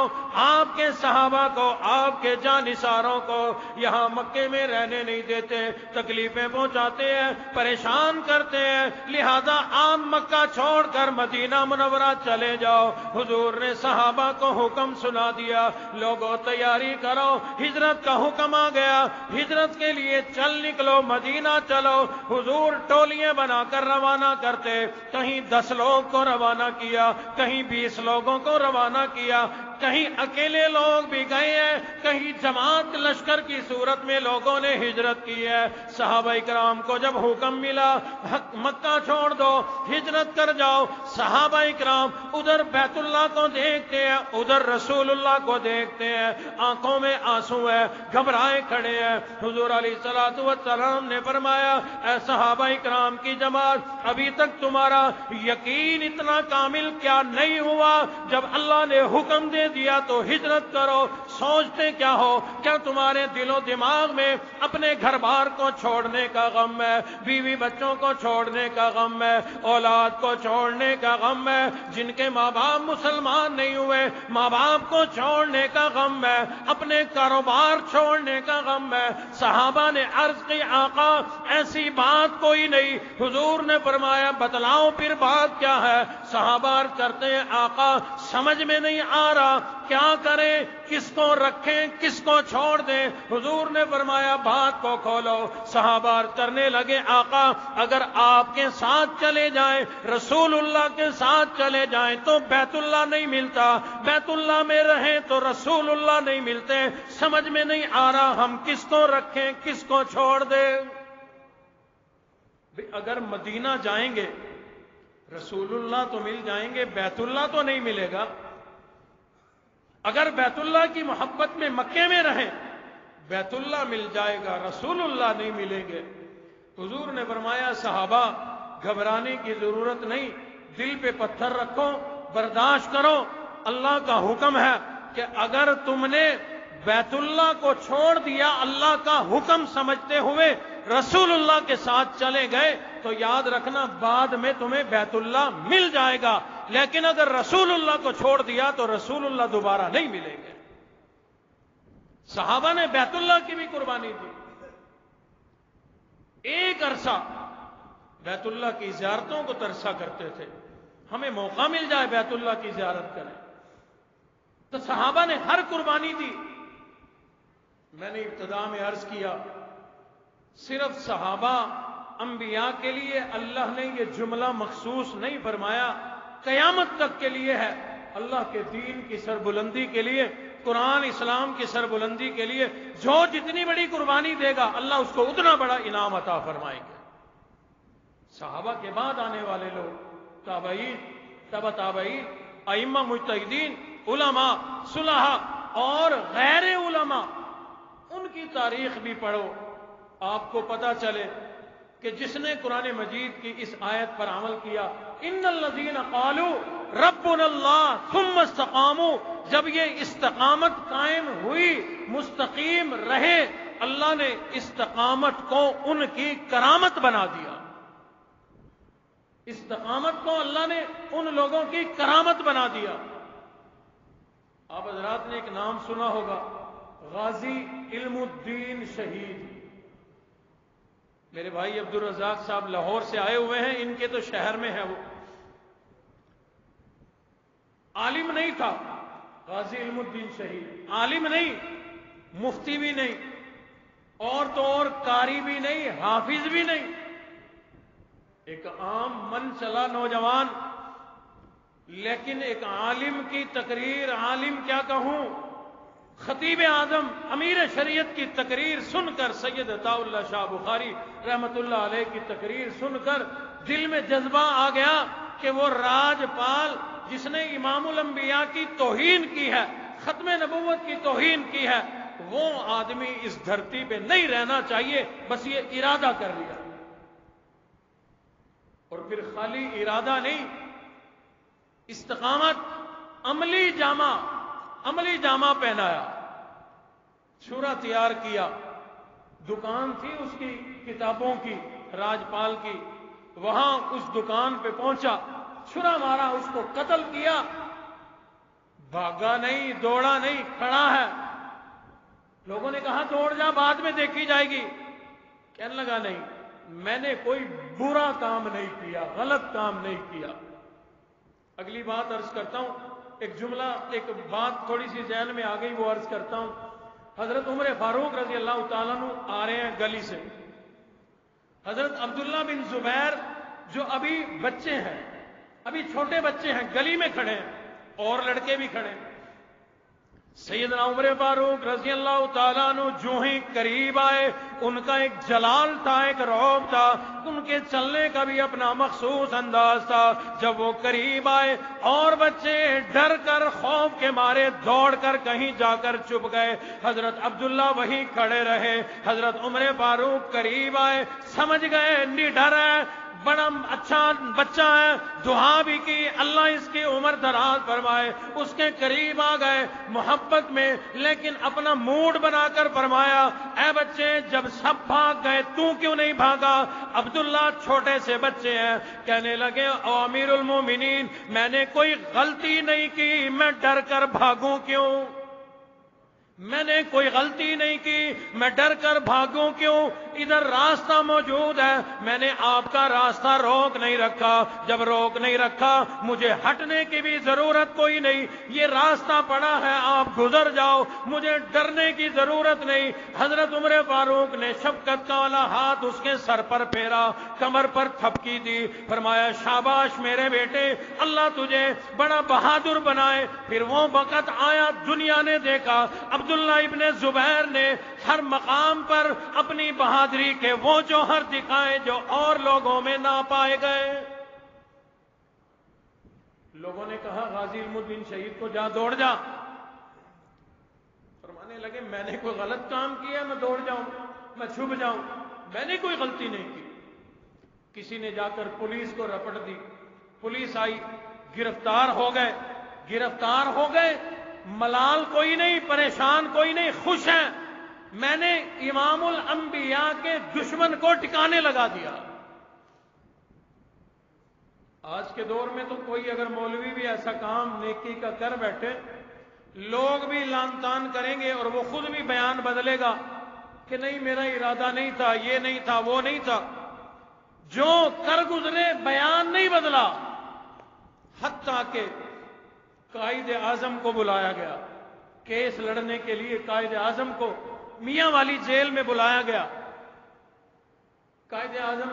آپ کے صحابہ کو، آپ کے جانثاروں کو یہاں مکے میں رہنے نہیں دیتے، تکلیفیں پہنچاتے ہیں، پریشان کرتے ہیں، لہذا آپ مکہ چھوڑ کر مدینہ منورہ چلے جاؤ۔ حضور نے صحابہ کو حکم سنا دیا، لوگوں تیاری کرو، ہجرت کا حکم آ گیا، ہجرت کے لیے چل نکلو، مدینہ چلو۔ حضور ٹولیاں بنا کر روانہ کرتے، کہیں 10 لوگ کو روانہ کیا، کہیں 20 لوگوں کو روانہ کیا، کہیں اکیلے لوگ بھی گئے ہیں، کہیں جماعت لشکر کی صورت میں لوگوں نے ہجرت کی ہے۔ صحابہ اکرام کو جب حکم ملا مکہ چھوڑ دو، ہجرت کر جاؤ، صحابہ اکرام ادھر بیت اللہ کو دیکھتے ہیں، ادھر رسول اللہ کو دیکھتے ہیں، آنکھوں میں آنسو ہے، گھبرائے کھڑے ہیں۔ حضور علیہ الصلوۃ والسلام نے فرمایا، اے صحابہ اکرام کی جماعت، ابھی تک تمہارا یقین اتنا کامل کیا نہیں ہوا؟ جب اللہ نے حکم دے دیا تو ہجرت کرو، سوچتے کیا ہو؟ کیا تمہارے دل و دماغ میں اپنے گھر بار کو چھوڑنے کا غم ہے، بیوی بچوں کو چھوڑنے کا غم ہے، اولاد کو چھوڑنے کا غم ہے، جن کے ماں باپ مسلمان نہیں ہوئے ماں باپ کو چھوڑنے کا غم ہے، اپنے کاروبار چھوڑنے کا غم ہے؟ صحابہ نے عرض کی، آقا ایسی بات کوئی نہیں۔ حضور نے فرمایا، بتلاؤ پھر بات کیا ہے؟ صحابہ عرض کرتے ہیں، آقا سمجھ میں نہیں آ رہا، کیا کریں، کس کو رکھیں، کس کو چھوڑ دیں؟ حضور نے فرمایا، بات کو کھولو۔ صحابہ عرض کرنے لگے، آقا اگر آپ کے ساتھ چلے جائیں، رسول اللہ کے ساتھ چلے جائیں تو بیت اللہ نہیں ملتا، بیت اللہ میں رہیں تو رسول اللہ نہیں ملتے، سمجھ میں نہیں آ رہا ہم کس کو رکھیں، کس کو چھوڑ دیں؟ اگر مدینہ جائیں گے رسول اللہ تو مل جائیں گے، بیت اللہ تو نہیں ملے گا۔ اگر بیت اللہ کی محبت میں مکے میں رہیں، بیت اللہ مل جائے گا، رسول اللہ نہیں ملیں گے۔ حضور نے فرمایا، صحابہ گھبرانے کی ضرورت نہیں، دل پہ پتھر رکھو، برداشت کرو، اللہ کا حکم ہے کہ اگر تم نے بیت اللہ کو چھوڑ دیا اللہ کا حکم سمجھتے ہوئے رسول اللہ کے ساتھ چلے گئے تو یاد رکھنا بعد میں تمہیں بیت اللہ مل جائے گا، لیکن اگر رسول اللہ کو چھوڑ دیا تو رسول اللہ دوبارہ نہیں ملیں گے۔ صحابہ نے بیت اللہ کی بھی قربانی دی، ایک عرصہ بیت اللہ کی زیارتوں کو ترسا کرتے تھے، ہمیں موقع مل جائے بیت اللہ کی زیارت کریں، تو صحابہ نے ہر قربانی دی۔ میں نے ابتدا میں عرض کیا، صرف صحابہ انبیاء کے لیے اللہ نے یہ جملہ مخصوص نہیں فرمایا، قیامت تک کے لیے ہے، اللہ کے دین کی سربلندی کے لیے، قرآن اسلام کی سربلندی کے لیے جو جتنی بڑی قربانی دے گا اللہ اس کو اتنا بڑا انعام عطا فرمائیں گے۔ صحابہ کے بعد آنے والے لوگ، تابعین، تبع تابعین، ائمہ مجتہدین، علماء، صلحاء اور غیر علماء، ان کی تاریخ بھی پڑھو، آپ کو پتہ چلے کہ جس نے قرآن مجید کی اس آیت پر عمل کیا، ان الذین قالوا ربنا اللہ ثم استقاموا، جب یہ استقامت قائم ہوئی، مستقیم رہے، اللہ نے استقامت کو ان کی کرامت بنا دیا۔ استقامت کو اللہ نے ان لوگوں کی کرامت بنا دیا۔ آپ حضرات نے ایک نام سنا ہوگا، غازی علم الدین شہید۔ میرے بھائی عبد الرزاق صاحب لاہور سے آئے ہوئے ہیں، ان کے تو شہر میں ہے، وہ عالم نہیں تھا، غازی علم الدین شہید عالم نہیں، مفتی بھی نہیں، اور تو اور قاری بھی نہیں، حافظ بھی نہیں، ایک عام من چلا نوجوان، لیکن ایک عالم کی تقریر، عالم کیا کہوں، خطیب اعظم امیر شریعت کی تقریر سن کر، سید عطا اللہ شاہ بخاری رحمت اللہ علیہ کی تقریر سن کر دل میں جذبہ آ گیا کہ وہ راجپال جس نے امام الانبیاء کی توہین کی ہے، ختم نبوت کی توہین کی ہے، وہ آدمی اس دھرتی پہ نہیں رہنا چاہیے، بس یہ ارادہ کر لیا۔ اور پھر خالی ارادہ نہیں، استقامت، عملی جامہ پہنایا، شورا تیار کیا، دکان تھی اس کی کتابوں کی راجپال کی، وہاں اس دکان پہ پہنچا، چھرا مارا، اس کو قتل کیا، بھاگا نہیں، دوڑا نہیں، کھڑا ہے۔ لوگوں نے کہا دوڑ جا، بعد میں دیکھی جائے گی، کہنے لگا نہیں، میں نے کوئی برا کام نہیں کیا، غلط کام نہیں کیا۔ اگلی بات عرض کرتا ہوں، ایک جملہ، ایک بات تھوڑی سی ذہن میں آ گئی، وہ عرض کرتا ہوں۔ حضرت عمر فاروق رضی اللہ تعالیٰ عنہ آ رہے ہیں گلی سے، حضرت عبداللہ بن زبیر جو ابھی بچے ہیں، ابھی چھوٹے بچے ہیں، گلی میں کھڑے ہیں، اور لڑکے بھی کھڑے ہیں۔ سیدنا عمر فاروق رضی اللہ تعالیٰ عنہ جو ہی قریب آئے، ان کا ایک جلال تھا، ایک رعب تھا، ان کے چلنے کا بھی اپنا مخصوص انداز تھا۔ جب وہ قریب آئے اور بچے ڈر کر، خوف کے مارے دوڑ کر کہیں جا کر چھپ گئے، حضرت عبداللہ وہیں کھڑے رہے۔ حضرت عمر فاروق قریب آئے، سمجھ گئے نڈر ہے، بڑا اچھا بچہ ہے، دعا بھی کی اللہ اس کی عمر دراز فرمائے، اس کے قریب آ گئے محبت میں، لیکن اپنا موڈ بنا کر فرمایا، اے بچے جب سب بھاگ گئے تو کیوں نہیں بھاگا؟ عبداللہ چھوٹے سے بچے ہیں، کہنے لگے او امیر المومنین، میں نے کوئی غلطی نہیں کی، میں ڈر کر بھاگوں کیوں؟ میں نے کوئی غلطی نہیں کی، میں ڈر کر بھاگوں کیوں؟ ادھر راستہ موجود ہے، میں نے آپ کا راستہ روک نہیں رکھا، جب روک نہیں رکھا مجھے ہٹنے کی بھی ضرورت کوئی نہیں، یہ راستہ پڑا ہے، آپ گزر جاؤ، مجھے ڈرنے کی ضرورت نہیں۔ حضرت عمر فاروق نے شفقت کا والا ہاتھ اس کے سر پر پھیرا، کمر پر تھپکی دی، فرمایا شاباش میرے بیٹے، اللہ تجھے بڑا بہادر بنائے۔ پھر وہ وقت آیا، دنیا نے دیکھا عبداللہ ابن زبیر نے ہر مقام پر اپنی بہادری کے وہ جوہر دکھائے جو اور لوگوں میں نہ پائے گئے۔ لوگوں نے کہا غازی علم الدین شہید کو جا، دوڑ جا۔ فرمانے لگے میں نے کوئی غلط کام کیا میں دوڑ جاؤں، میں چھپ جاؤں؟ میں نے کوئی غلطی نہیں کی۔ کسی نے جا کر پولیس کو رپٹ دی، پولیس آئی، گرفتار ہو گئے، ملال کوئی نہیں، پریشان کوئی نہیں، خوش ہیں، میں نے امام الانبیاء کے دشمن کو ٹھکانے لگا دیا۔ آج کے دور میں تو کوئی اگر مولوی بھی ایسا کام نیکی کا کر بیٹھے، لوگ بھی لان تان کریں گے، اور وہ خود بھی بیان بدلے گا کہ نہیں میرا ارادہ نہیں تھا، یہ نہیں تھا، وہ نہیں تھا۔ جو کر گزرے بیان نہیں بدلا، حتیٰ کہ قائد اعظم کو بلایا گیا کیس لڑنے کے لیے، قائد اعظم کو میاں والی جیل میں بلایا گیا۔ قائد اعظم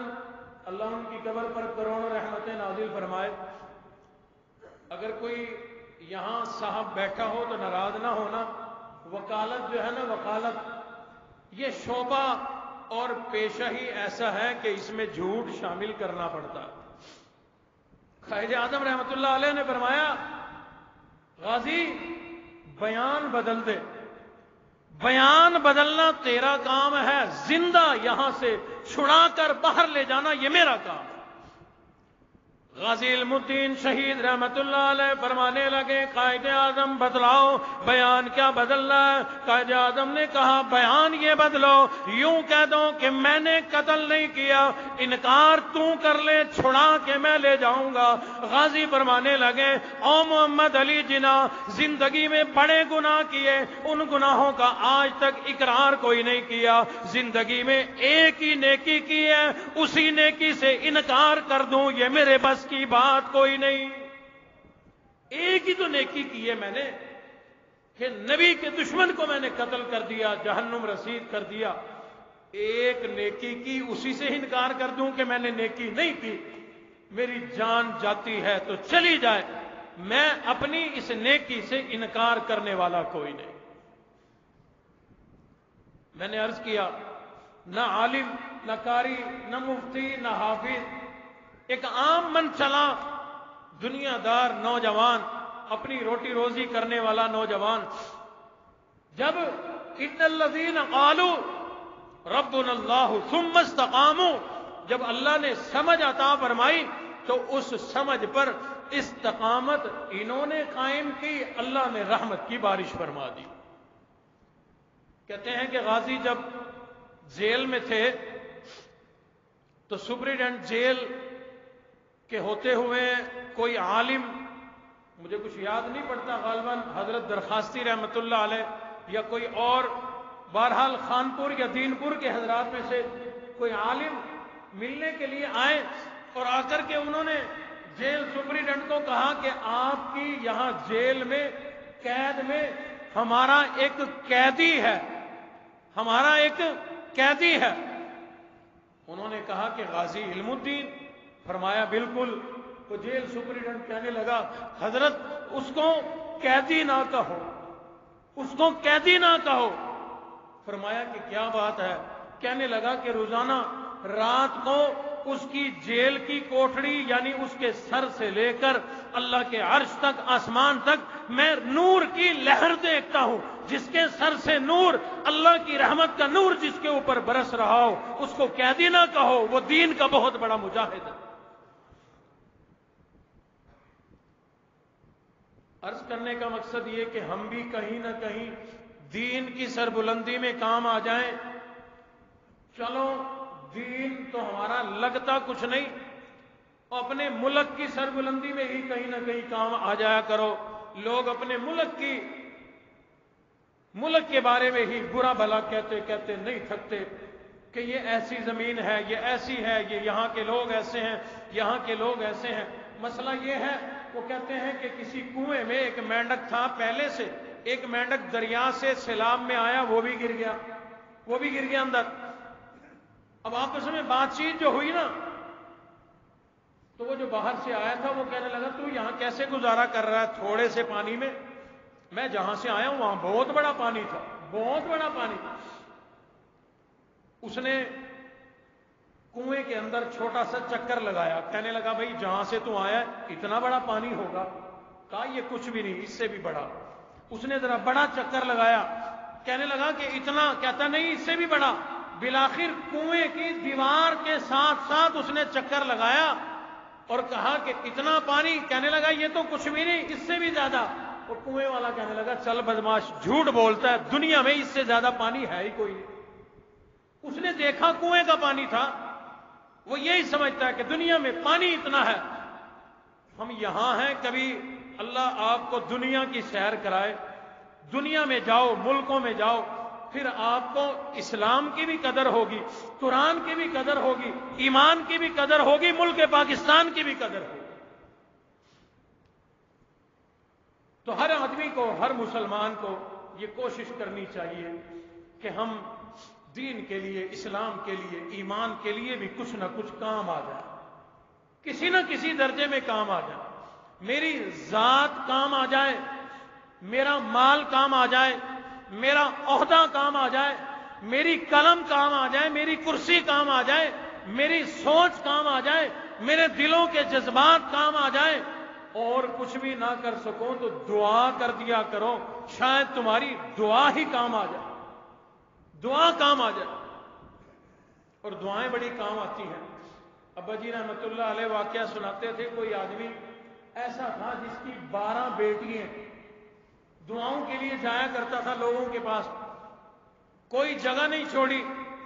اللہ ان کی قبر پر کروڑوں رحمتیں نازل فرمائے، اگر کوئی یہاں صاحب بیٹھا ہو تو ناراض نہ ہونا، وکالت جو ہے نا، وکالت یہ شعبہ اور پیشہ ہی ایسا ہے کہ اس میں جھوٹ شامل کرنا پڑتا ہے۔ قائد اعظم رحمت اللہ علیہ نے فرمایا غازی بیان بدل دے، بیان بدلنا تیرا کام ہے، زندہ یہاں سے چھڑا کر باہر لے جانا یہ میرا کام ہے۔ غازی علم الدین شہید رحمت اللہ علیہ فرمانے لگے قائد اعظم بدلاؤ، بیان کیا بدلنا ہے؟ قائد اعظم نے کہا بیان یہ بدلو، یوں کہہ دو کہ میں نے قتل نہیں کیا، انکار تو کر لے، چھڑا کے میں لے جاؤں گا۔ غازی فرمانے لگے او محمد علی جناح، زندگی میں بڑے گناہ کیے، ان گناہوں کا آج تک اقرار کوئی نہیں کیا، زندگی میں ایک ہی نیکی کی ہے، اسی نیکی سے انکار کر دوں یہ میرے بس کی بات کوئی نہیں۔ ایک ہی تو نیکی کی ہے میں نے کہ نبی کے دشمن کو میں نے قتل کر دیا، جہنم رسید کر دیا، ایک نیکی کی اسی سے انکار کر دوں کہ میں نے نیکی نہیں کی؟ میری جان جاتی ہے تو چلی جائے، میں اپنی اس نیکی سے انکار کرنے والا کوئی نہیں۔ میں نے عرض کیا نہ عالم نہ قاری نہ مفتی نہ حافظ، ایک عام من چلا دنیا دار نوجوان، اپنی روٹی روزی کرنے والا نوجوان، جب ان الذین قالوا ربنا اللہ ثم استقاموا، جب اللہ نے سمجھ عطا فرمائی تو اس سمجھ پر استقامت انہوں نے قائم کی، اللہ نے رحمت کی بارش فرما دی۔ کہتے ہیں کہ غازی جب جیل میں تھے تو سپرنٹینڈنٹ جیل کے ہوتے ہوئے کوئی عالم، مجھے کچھ یاد نہیں پڑتا، غالباً حضرت درخواستی رحمت اللہ علیہ یا کوئی اور، بہرحال خانپور یا دینپور کے حضرات میں سے کوئی عالم ملنے کے لیے آئے، اور آ کر کے انہوں نے جیل سپرنٹینڈنٹ کو کہا کہ آپ کی یہاں جیل میں قید میں ہمارا ایک قیدی ہے، ہمارا ایک قیدی ہے۔ انہوں نے کہا کہ غازی علم الدین، فرمایا بالکل۔ تو جیل سپرنٹینڈنٹ کہنے لگا حضرت اس کو قیدی نہ کہو، اس کو قیدی نہ کہو۔ فرمایا کہ کیا بات ہے؟ کہنے لگا کہ روزانہ رات کو اس کی جیل کی کوٹڑی یعنی اس کے سر سے لے کر اللہ کے عرش تک، آسمان تک میں نور کی لہر دیکھتا ہوں، جس کے سر سے نور، اللہ کی رحمت کا نور جس کے اوپر برس رہا ہو، اس کو قیدی نہ کہو، وہ دین کا بہت بڑا مجاہد ہے۔ عرض کرنے کا مقصد یہ کہ ہم بھی کہیں نہ کہیں دین کی سربلندی میں کام آ جائیں۔ چلو دین تو ہمارا لگتا کچھ نہیں، اپنے ملک کی سربلندی میں ہی کہیں نہ کہیں کام آ جایا کرو۔ لوگ اپنے ملک کے بارے میں ہی برا بھلا کہتے کہتے نہیں تھکتے کہ یہ ایسی زمین ہے، یہ ایسی ہے، یہ یہاں کے لوگ ایسے ہیں، یہاں کے لوگ ایسے ہیں۔ مسئلہ یہ ہے، وہ کہتے ہیں کہ کسی کنویں میں ایک مینڈک تھا پہلے سے، ایک مینڈک دریا سے سیلاب میں آیا، وہ بھی گر گیا اندر۔ اب آپس میں بات چیت جو ہوئی نا، تو وہ جو باہر سے آیا تھا وہ کہنے لگا تو یہاں کیسے گزارا کر رہا ہے تھوڑے سے پانی میں؟ میں جہاں سے آیا ہوں وہاں بہت بڑا پانی تھا، بہت بڑا پانی تھا۔ اس نے کنویں کے اندر چھوٹا سا چکر لگایا، کہنے لگا بھائی جہاں سے تو آیا اتنا بڑا پانی ہوگا؟ کہا یہ کچھ بھی نہیں، اس سے بھی بڑا۔ اس نے ذرا بڑا چکر لگایا، کہنے لگا کہ اتنا، کہتا نہیں اس سے بھی بڑا۔ بالآخر کنویں کی دیوار کے ساتھ ساتھ اس نے چکر لگایا اور کہا کہ اتنا پانی؟ کہنے لگا یہ تو کچھ بھی نہیں، اس سے بھی زیادہ۔ اور کنویں والا کہنے لگا چل بدماش، جھوٹ بولتا ہے، دنیا میں اس سے زیادہ پانی ہے ہی کوئی نہیں۔ اس نے دیکھا کنویں کا پانی تھا، وہ یہی سمجھتا ہے کہ دنیا میں پانی اتنا ہے۔ ہم یہاں ہیں، کبھی اللہ آپ کو دنیا کی سیر کرائے، دنیا میں جاؤ، ملکوں میں جاؤ، پھر آپ کو اسلام کی بھی قدر ہوگی، قرآن کی بھی قدر ہوگی، ایمان کی بھی قدر ہوگی، ملک پاکستان کی بھی قدر ہوگی۔ تو ہر آدمی کو، ہر مسلمان کو یہ کوشش کرنی چاہیے کہ ہم دین کے لیے، اسلام کے لیے، ایمان کے لیے بھی کچھ نہ کچھ کام آ جائے، کسی نہ کسی درجے میں کام آ جائے۔ میری ذات کام آ جائے، میرا مال کام آ جائے، میرا عہدہ کام آ جائے، میری قلم کام آ جائے، میری کرسی کام آ جائے، میری سوچ کام آ جائے، میرے دلوں کے جذبات کام آ جائے، اور کچھ بھی نہ کر سکو تو دعا کر دیا کرو، شاید تمہاری دعا ہی کام آ جائے، دعا کام آ جائے۔ اور دعائیں بڑی کام آتی ہیں۔ ابا جی رحمت اللہ علیہ واقعہ سناتے تھے، کوئی آدمی ایسا تھا جس کی 12 بیٹیاں، دعاؤں کے لیے جایا کرتا تھا لوگوں کے پاس، کوئی جگہ نہیں چھوڑی۔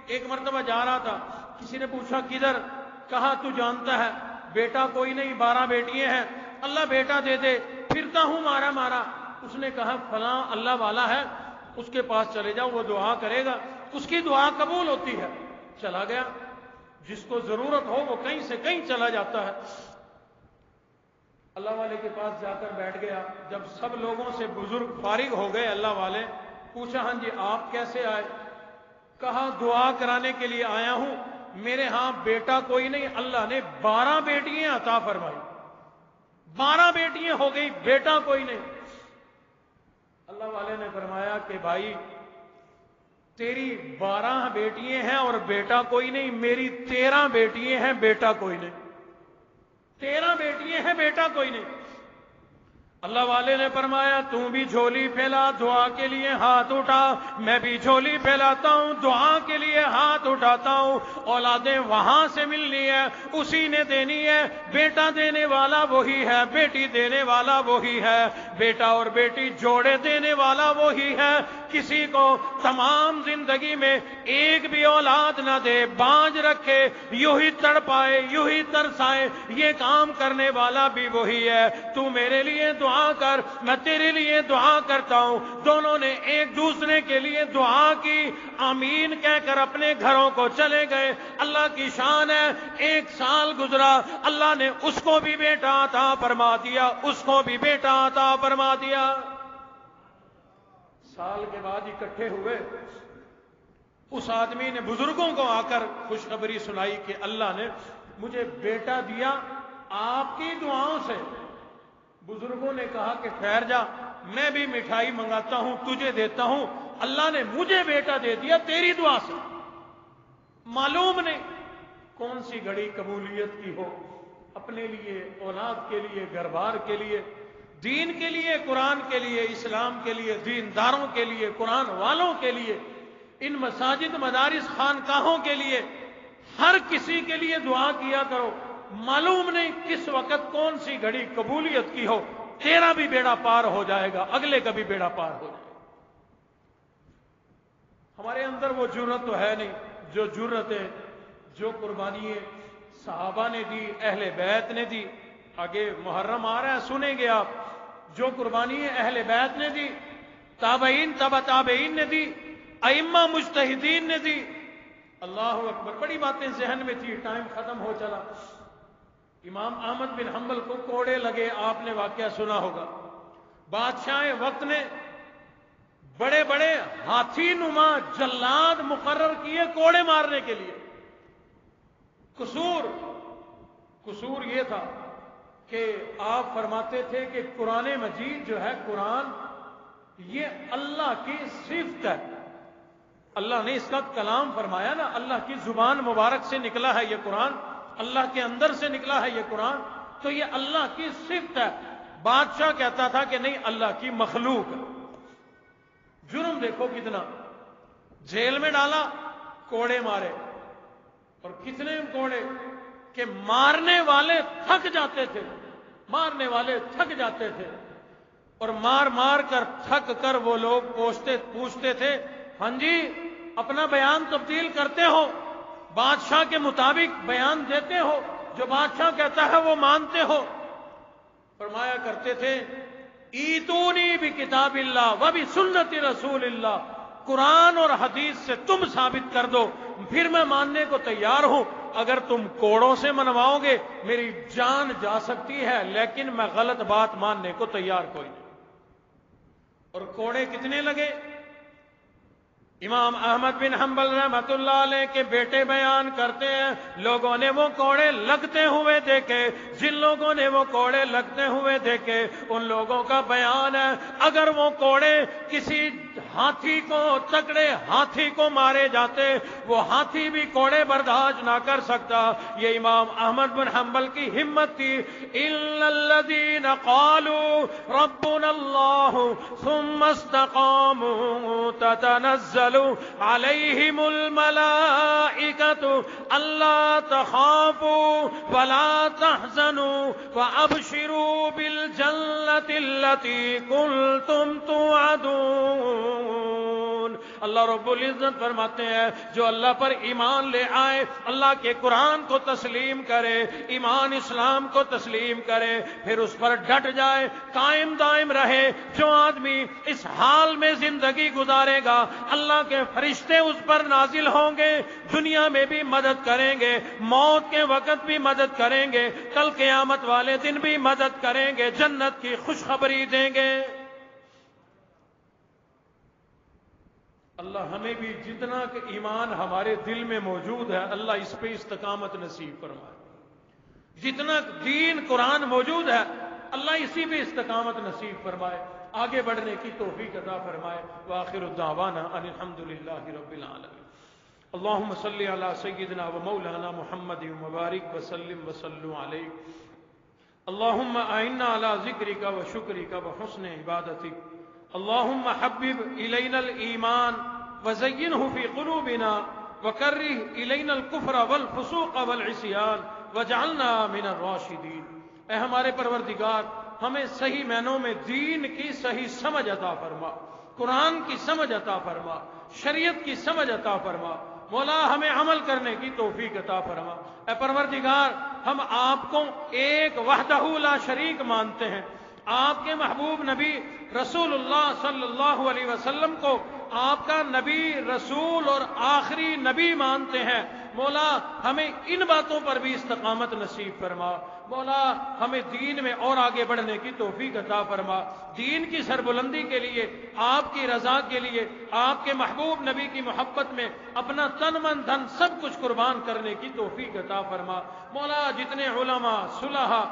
ایک مرتبہ جا رہا تھا، کسی نے پوچھا کدھر؟ کہا تو جانتا ہے بیٹا کوئی نہیں، 12 بیٹیاں ہیں، اللہ بیٹا دے دے، پھرتا ہوں مارا مارا۔ اس نے کہا فلاں اللہ والا ہے، اس کے پاس چلے جاؤ، وہ دعا کرے گا، اس کی دعا قبول ہوتی ہے۔ چلا گیا، جس کو ضرورت ہو وہ کہیں سے کہیں چلا جاتا ہے۔ اللہ والے کے پاس جا کر بیٹھ گیا۔ جب سب لوگوں سے بزرگ فارغ ہو گئے، اللہ والے پوچھا ہاں جی آپ کیسے آئے؟ کہا دعا کرانے کے لیے آیا ہوں، میرے ہاں بیٹا کوئی نہیں، اللہ نے 12 بیٹیاں عطا فرمائی، 12 بیٹیاں ہو گئی، بیٹا کوئی نہیں۔ اللہ والے نے فرمایا کہ بھائی تیری 12 بیٹیاں ہیں اور بیٹا کوئی نہیں، میری 13 بیٹیاں ہیں، بیٹا کوئی نہیں۔ 13 بیٹیاں ہیں، بیٹا کوئی نہیں۔ اللہ والے نے فرمایا تو بھی جھولی پھیلا، دعا کے لیے ہاتھ اٹھا، میں بھی جھولی پھیلاتا ہوں، دعا کے لیے ہاتھ اٹھاتا ہوں۔ اولادیں وہاں سے ملنی ہے، اسی نے دینی ہے۔ بیٹا دینے والا وہی ہے، بیٹی دینے والا وہی ہے، بیٹا اور بیٹی جوڑے دینے والا وہی ہے۔ کسی کو تمام زندگی میں ایک بھی اولاد نہ دے، بانجھ رکھے، یوں ہی تڑپائے، یوں ہی ترسائے، یہ کام کرنے والا بھی وہی ہے۔ تو میرے لیے دعا کر، میں تیرے لیے دعا کرتا ہوں۔ دونوں نے ایک دوسرے کے لیے دعا کی، آمین کہہ کر اپنے گھروں کو چلے گئے۔ اللہ کی شان ہے، 1 سال گزرا، اللہ نے اس کو بھی بیٹا عطا فرما دیا، اس کو بھی بیٹا عطا فرما دیا۔ سال کے بعد اکٹھے ہوئے، اس آدمی نے بزرگوں کو آ کر خوشخبری سنائی کہ اللہ نے مجھے بیٹا دیا آپ کی دعاؤں سے۔ بزرگوں نے کہا کہ ٹھہر جا، میں بھی مٹھائی منگاتا ہوں، تجھے دیتا ہوں، اللہ نے مجھے بیٹا دے دیا تیری دعا سے۔ معلوم نہیں کون سی گھڑی قبولیت کی ہو، اپنے لیے، اولاد کے لیے، گھر بار کے لیے، دین کے لیے، قرآن کے لیے، اسلام کے لیے، دینداروں کے لیے، قرآن والوں کے لیے، ان مساجد، مدارس، خانقاہوں کے لیے، ہر کسی کے لیے دعا کیا کرو۔ معلوم نہیں کس وقت کون سی گھڑی قبولیت کی ہو، تیرا بھی بیڑا پار ہو جائے گا، اگلے کا بھی بیڑا پار ہو جائے گا۔ ہمارے اندر وہ جرت تو ہے نہیں، جو جرتیں، جو قربانیاں صحابہ نے دی، اہل بیت نے دی۔ آگے محرم آ رہا ہے، سنیں گے آپ، جو قربانیاں اہل بیت نے دی، تابعین، تبع تابعین نے دی، ائمہ مجتہدین نے دی۔ اللہ اکبر، بڑی باتیں ذہن میں تھی، ٹائم ختم ہو چلا۔ امام احمد بن حنبل کو کوڑے لگے، آپ نے واقعہ سنا ہوگا۔ بادشاہ وقت نے بڑے بڑے ہاتھی نما جلاد مقرر کیے کوڑے مارنے کے لیے۔ قصور یہ تھا کہ آپ فرماتے تھے کہ قرآن مجید جو ہے، قرآن یہ اللہ کی صفت ہے۔ اللہ نے اس کا کلام فرمایا نا، اللہ کی زبان مبارک سے نکلا ہے یہ قرآن، اللہ کے اندر سے نکلا ہے یہ قرآن، تو یہ اللہ کی صفت ہے۔ بادشاہ کہتا تھا کہ نہیں، اللہ کی مخلوق ہے۔ جرم دیکھو کتنا، جیل میں ڈالا، کوڑے مارے، اور کتنے کوڑے کہ مارنے والے تھک جاتے تھے، مارنے والے تھک جاتے تھے، اور مار مار کر تھک کر وہ لوگ پوچھتے تھے، ہاں جی اپنا بیان تبدیل کرتے ہو، بادشاہ کے مطابق بیان دیتے ہو، جو بادشاہ کہتا ہے وہ مانتے ہو؟ فرمایا کرتے تھے، ایتونی بکتاب اللہ و بسنت رسول اللہ، قرآن اور حدیث سے تم ثابت کر دو، پھر میں ماننے کو تیار ہوں۔ اگر تم کوڑوں سے منواؤ گے میری جان جا سکتی ہے، لیکن میں غلط بات ماننے کو تیار کوئی نہیں۔ اور کوڑے کتنے لگے؟ امام احمد بن حنبل رحمۃ اللہ علیہ کے بیٹے بیان کرتے ہیں، لوگوں نے وہ کوڑے لگتے ہوئے دیکھے، جن لوگوں نے وہ کوڑے لگتے ہوئے دیکھے ان لوگوں کا بیان ہے، اگر وہ کوڑے کسی ہاتھی کو، تکڑے ہاتھی کو مارے جاتے، وہ ہاتھی بھی کوڑے برداشت نہ کر سکتا۔ یہ امام احمد بن حنبل کی ہمت تھی۔ الا الذین قالوا ربنا اللہ ثم استقاموا تتنزل علیہم الملائکۃ الا تخافوا ولا تحزنوا وابشروا بالجنۃ التي کنتم توعدون۔ اللہ رب العزت فرماتے ہیں، جو اللہ پر ایمان لے آئے، اللہ کے قرآن کو تسلیم کرے، ایمان اسلام کو تسلیم کرے، پھر اس پر ڈٹ جائے، قائم دائم رہے، جو آدمی اس حال میں زندگی گزارے گا، اللہ کے فرشتے اس پر نازل ہوں گے، دنیا میں بھی مدد کریں گے، موت کے وقت بھی مدد کریں گے، کل قیامت والے دن بھی مدد کریں گے، جنت کی خوشخبری دیں گے۔ اللہ ہمیں بھی جتنا کہ ایمان ہمارے دل میں موجود ہے، اللہ اس پہ استقامت نصیب فرمائے۔ جتنا دین قرآن موجود ہے، اللہ اسی پہ استقامت نصیب فرمائے، آگے بڑھنے کی توفیق عطا فرمائے۔ وآخر الدعوانا ان الحمدللہ رب العالمین۔ اللہم صلی علی سیدنا و مولانا محمد مبارک وسلم وصلو علیہ۔ اللہم اعنا علی ذکرک و شکرک و حسن عبادتک۔ اللہم حبب الینا الایمان وزینہ فی قلوبنا وکرہ الینا الکفر والفسوق والعصیان واجعلنا من الراشدین۔ اے ہمارے پروردگار، ہمیں صحیح معنوں میں دین کی صحیح سمجھ عطا فرما، قرآن کی سمجھ عطا فرما، شریعت کی سمجھ عطا فرما۔ مولا ہمیں عمل کرنے کی توفیق عطا فرما۔ اے پروردگار، ہم آپ کو ایک وحدہ لا شریک مانتے ہیں، آپ کے محبوب نبی رسول اللہ صلی اللہ علیہ وسلم کو آپ کا نبی، رسول اور آخری نبی مانتے ہیں۔ مولا ہمیں ان باتوں پر بھی استقامت نصیب فرما۔ مولا ہمیں دین میں اور آگے بڑھنے کی توفیق عطا فرما، دین کی سربلندی کے لیے، آپ کی رضا کے لیے، آپ کے محبوب نبی کی محبت میں اپنا تن من دھن سب کچھ قربان کرنے کی توفیق عطا فرما۔ مولا جتنے علماء، صلحاء،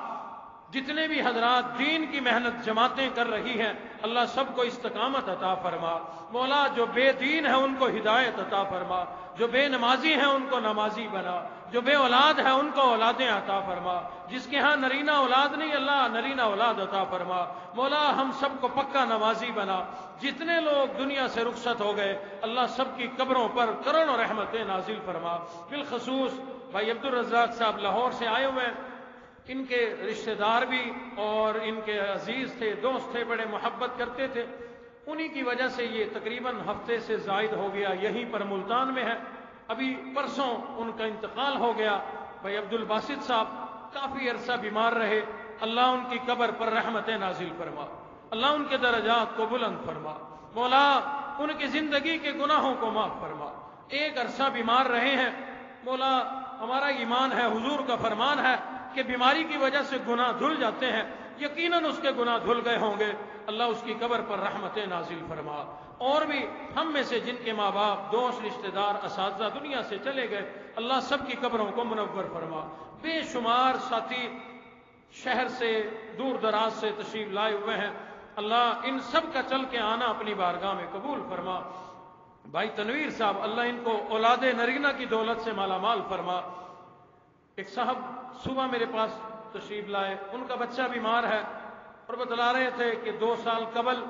جتنے بھی حضرات دین کی محنت جماعتیں کر رہی ہیں، اللہ سب کو استقامت عطا فرما۔ مولا جو بے دین ہیں ان کو ہدایت عطا فرما، جو بے نمازی ہیں ان کو نمازی بنا، جو بے اولاد ہیں ان کو اولادیں عطا فرما، جس کے ہاں نرینہ اولاد نہیں اللہ نرینہ اولاد عطا فرما۔ مولا ہم سب کو پکا نمازی بنا۔ جتنے لوگ دنیا سے رخصت ہو گئے اللہ سب کی قبروں پر کروڑوں رحمتیں نازل فرما۔ بالخصوص بھائی عبد الرزاق صاحب لاہور سے آئے ہوئے ہیں، ان کے رشتہ دار بھی اور ان کے عزیز تھے، دوست تھے، بڑے محبت کرتے تھے، انہی کی وجہ سے یہ تقریباً ہفتے سے زائد ہو گیا، یہیں پر ملتان میں ہے۔ ابھی پرسوں ان کا انتقال ہو گیا۔ بھائی عبد الباسط صاحب کافی عرصہ بیمار رہے، اللہ ان کی قبر پر رحمتیں نازل فرما، اللہ ان کے درجات کو بلند فرما۔ مولا ان کی زندگی کے گناہوں کو معاف فرما۔ ایک عرصہ بیمار رہے ہیں، مولا ہمارا ایمان ہے، حضور کا فرمان ہے کہ بیماری کی وجہ سے گناہ دھل جاتے ہیں، یقیناً اس کے گناہ دھل گئے ہوں گے، اللہ اس کی قبر پر رحمتیں نازل فرما۔ اور بھی ہم میں سے جن کے ماں باپ، دوست، رشتہ دار، اساتذہ دنیا سے چلے گئے، اللہ سب کی قبروں کو منور فرما۔ بے شمار ساتھی شہر سے، دور دراز سے تشریف لائے ہوئے ہیں، اللہ ان سب کا چل کے آنا اپنی بارگاہ میں قبول فرما۔ بھائی تنویر صاحب اللہ ان کو اولاد نرینہ کی دولت سے مالا مال فرما۔ ایک صاحب صبح میرے پاس تشریف لائے، ان کا بچہ بیمار ہے اور بتلا رہے تھے کہ 2 سال قبل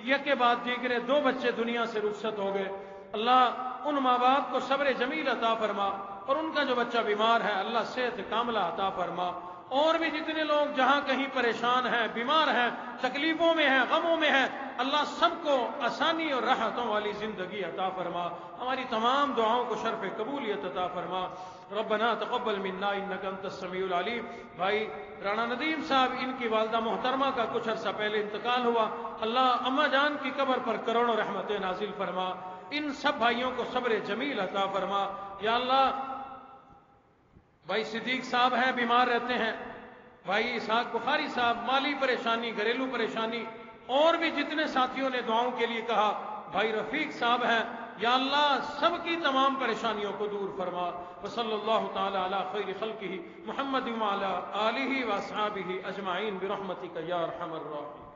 یک کے بعد دیگرے 2 بچے دنیا سے رخصت ہو گئے۔ اللہ ان ماں باپ کو صبر جمیل عطا فرما، اور ان کا جو بچہ بیمار ہے اللہ صحت کاملہ عطا فرما۔ اور بھی جتنے لوگ جہاں کہیں پریشان ہیں، بیمار ہیں، تکلیفوں میں ہیں، غموں میں ہیں، اللہ سب کو آسانی اور راحتوں والی زندگی عطا فرما۔ ہماری تمام دعاؤں کو شرف قبولیت عطا فرما۔ ربنا تقبل منا انک انت السمیع العلیم۔ بھائی رانا ندیم صاحب ان کی والدہ محترمہ کا کچھ عرصہ پہلے انتقال ہوا، اللہ اماں جان کی قبر پر کروڑوں رحمتیں نازل فرما۔ ان سب بھائیوں کو صبر جمیل عطا فرما۔ یا اللہ بھائی صدیق صاحب ہیں، بیمار رہتے ہیں، بھائی اسحاق بخاری صاحب مالی پریشانی، گھریلو پریشانی، اور بھی جتنے ساتھیوں نے دعاؤں کے لیے کہا، بھائی رفیق صاحب ہیں، یا اللہ سب کی تمام پریشانیوں کو دور فرما۔ وصلی اللہ تعالی علی خیر خلقہ محمد وعلی آلہ واصحابہ اجمعین برحمتک یا ارحم الراحمین۔